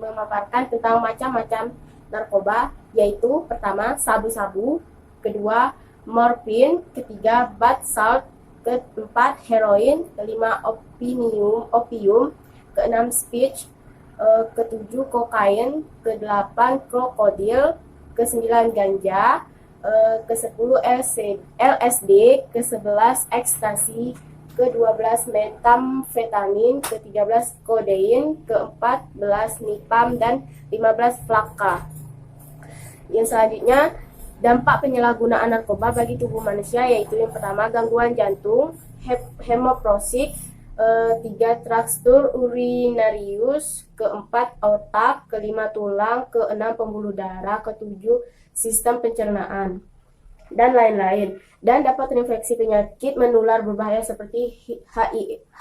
memaparkan tentang macam-macam narkoba, yaitu pertama sabu-sabu, kedua morfin, ketiga bath salt, keempat heroin, kelima opium, keenam speech, ketujuh kokain, kedelapan krokodil, kesembilan ganja, ke-10 LSD, ke-11 ekstasi, ke-12 metamfetamin, ke-13 kodein, ke-14 nipam, dan 15 flaka. Yang selanjutnya, dampak penyalahgunaan narkoba bagi tubuh manusia yaitu yang pertama gangguan jantung, hemoprosik, 3 traktur urinarius, ke-4 otak, ke-5 tulang, ke-6 pembuluh darah, ke-7 sistem pencernaan, dan lain-lain, dan dapat terinfeksi penyakit menular berbahaya seperti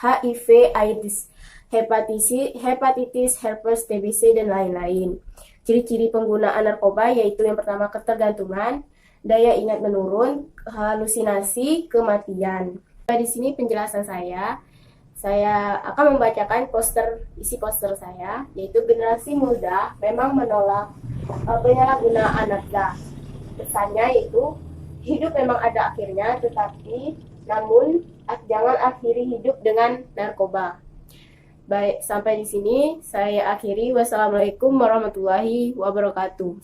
HIV, AIDS, hepatitis, herpes, TBC, dan lain-lain. Ciri-ciri penggunaan narkoba yaitu yang pertama ketergantungan, daya ingat menurun, halusinasi, kematian. Di sini penjelasan saya akan membacakan isi poster saya, yaitu generasi muda memang menolak penyalahgunaan narkoba. Pesannya yaitu hidup memang ada akhirnya, tetapi namun jangan akhiri hidup dengan narkoba. Baik, sampai di sini saya akhiri. Wassalamualaikum warahmatullahi wabarakatuh.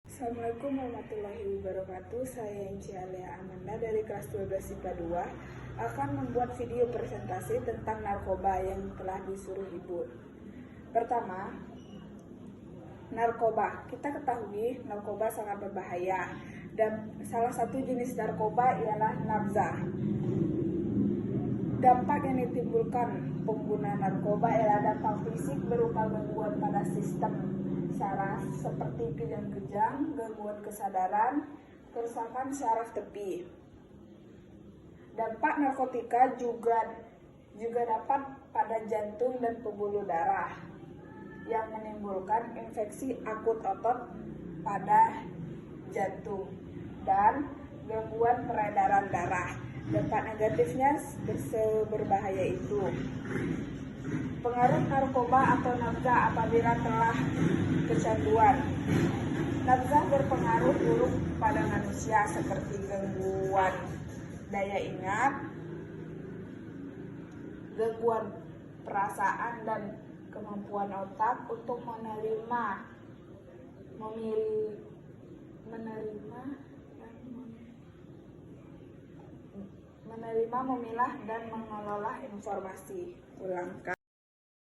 Assalamualaikum warahmatullahi wabarakatuh. Saya MC Alia Amanda dari kelas 12 IPA 2 akan membuat video presentasi tentang narkoba yang telah disuruh Ibu. Pertama, narkoba. Kita ketahui narkoba sangat berbahaya dan salah satu jenis narkoba ialah nafza. Dampak yang ditimbulkan pengguna narkoba ialah dampak fisik berupa gangguan pada sistem saraf seperti kejang-kejang, gangguan kesadaran, kerusakan syaraf tepi. Dampak narkotika juga dapat pada jantung dan pembuluh darah yang menimbulkan infeksi akut otot pada jantung dan gangguan peredaran darah. Dampak negatifnya berbahaya itu. Pengaruh narkoba atau nafza apabila telah kecanduan. Nafza berpengaruh buruk pada manusia seperti gangguan daya ingat, gangguan perasaan dan kemampuan otak untuk menerima, memilah dan mengelola informasi. Ulangkan.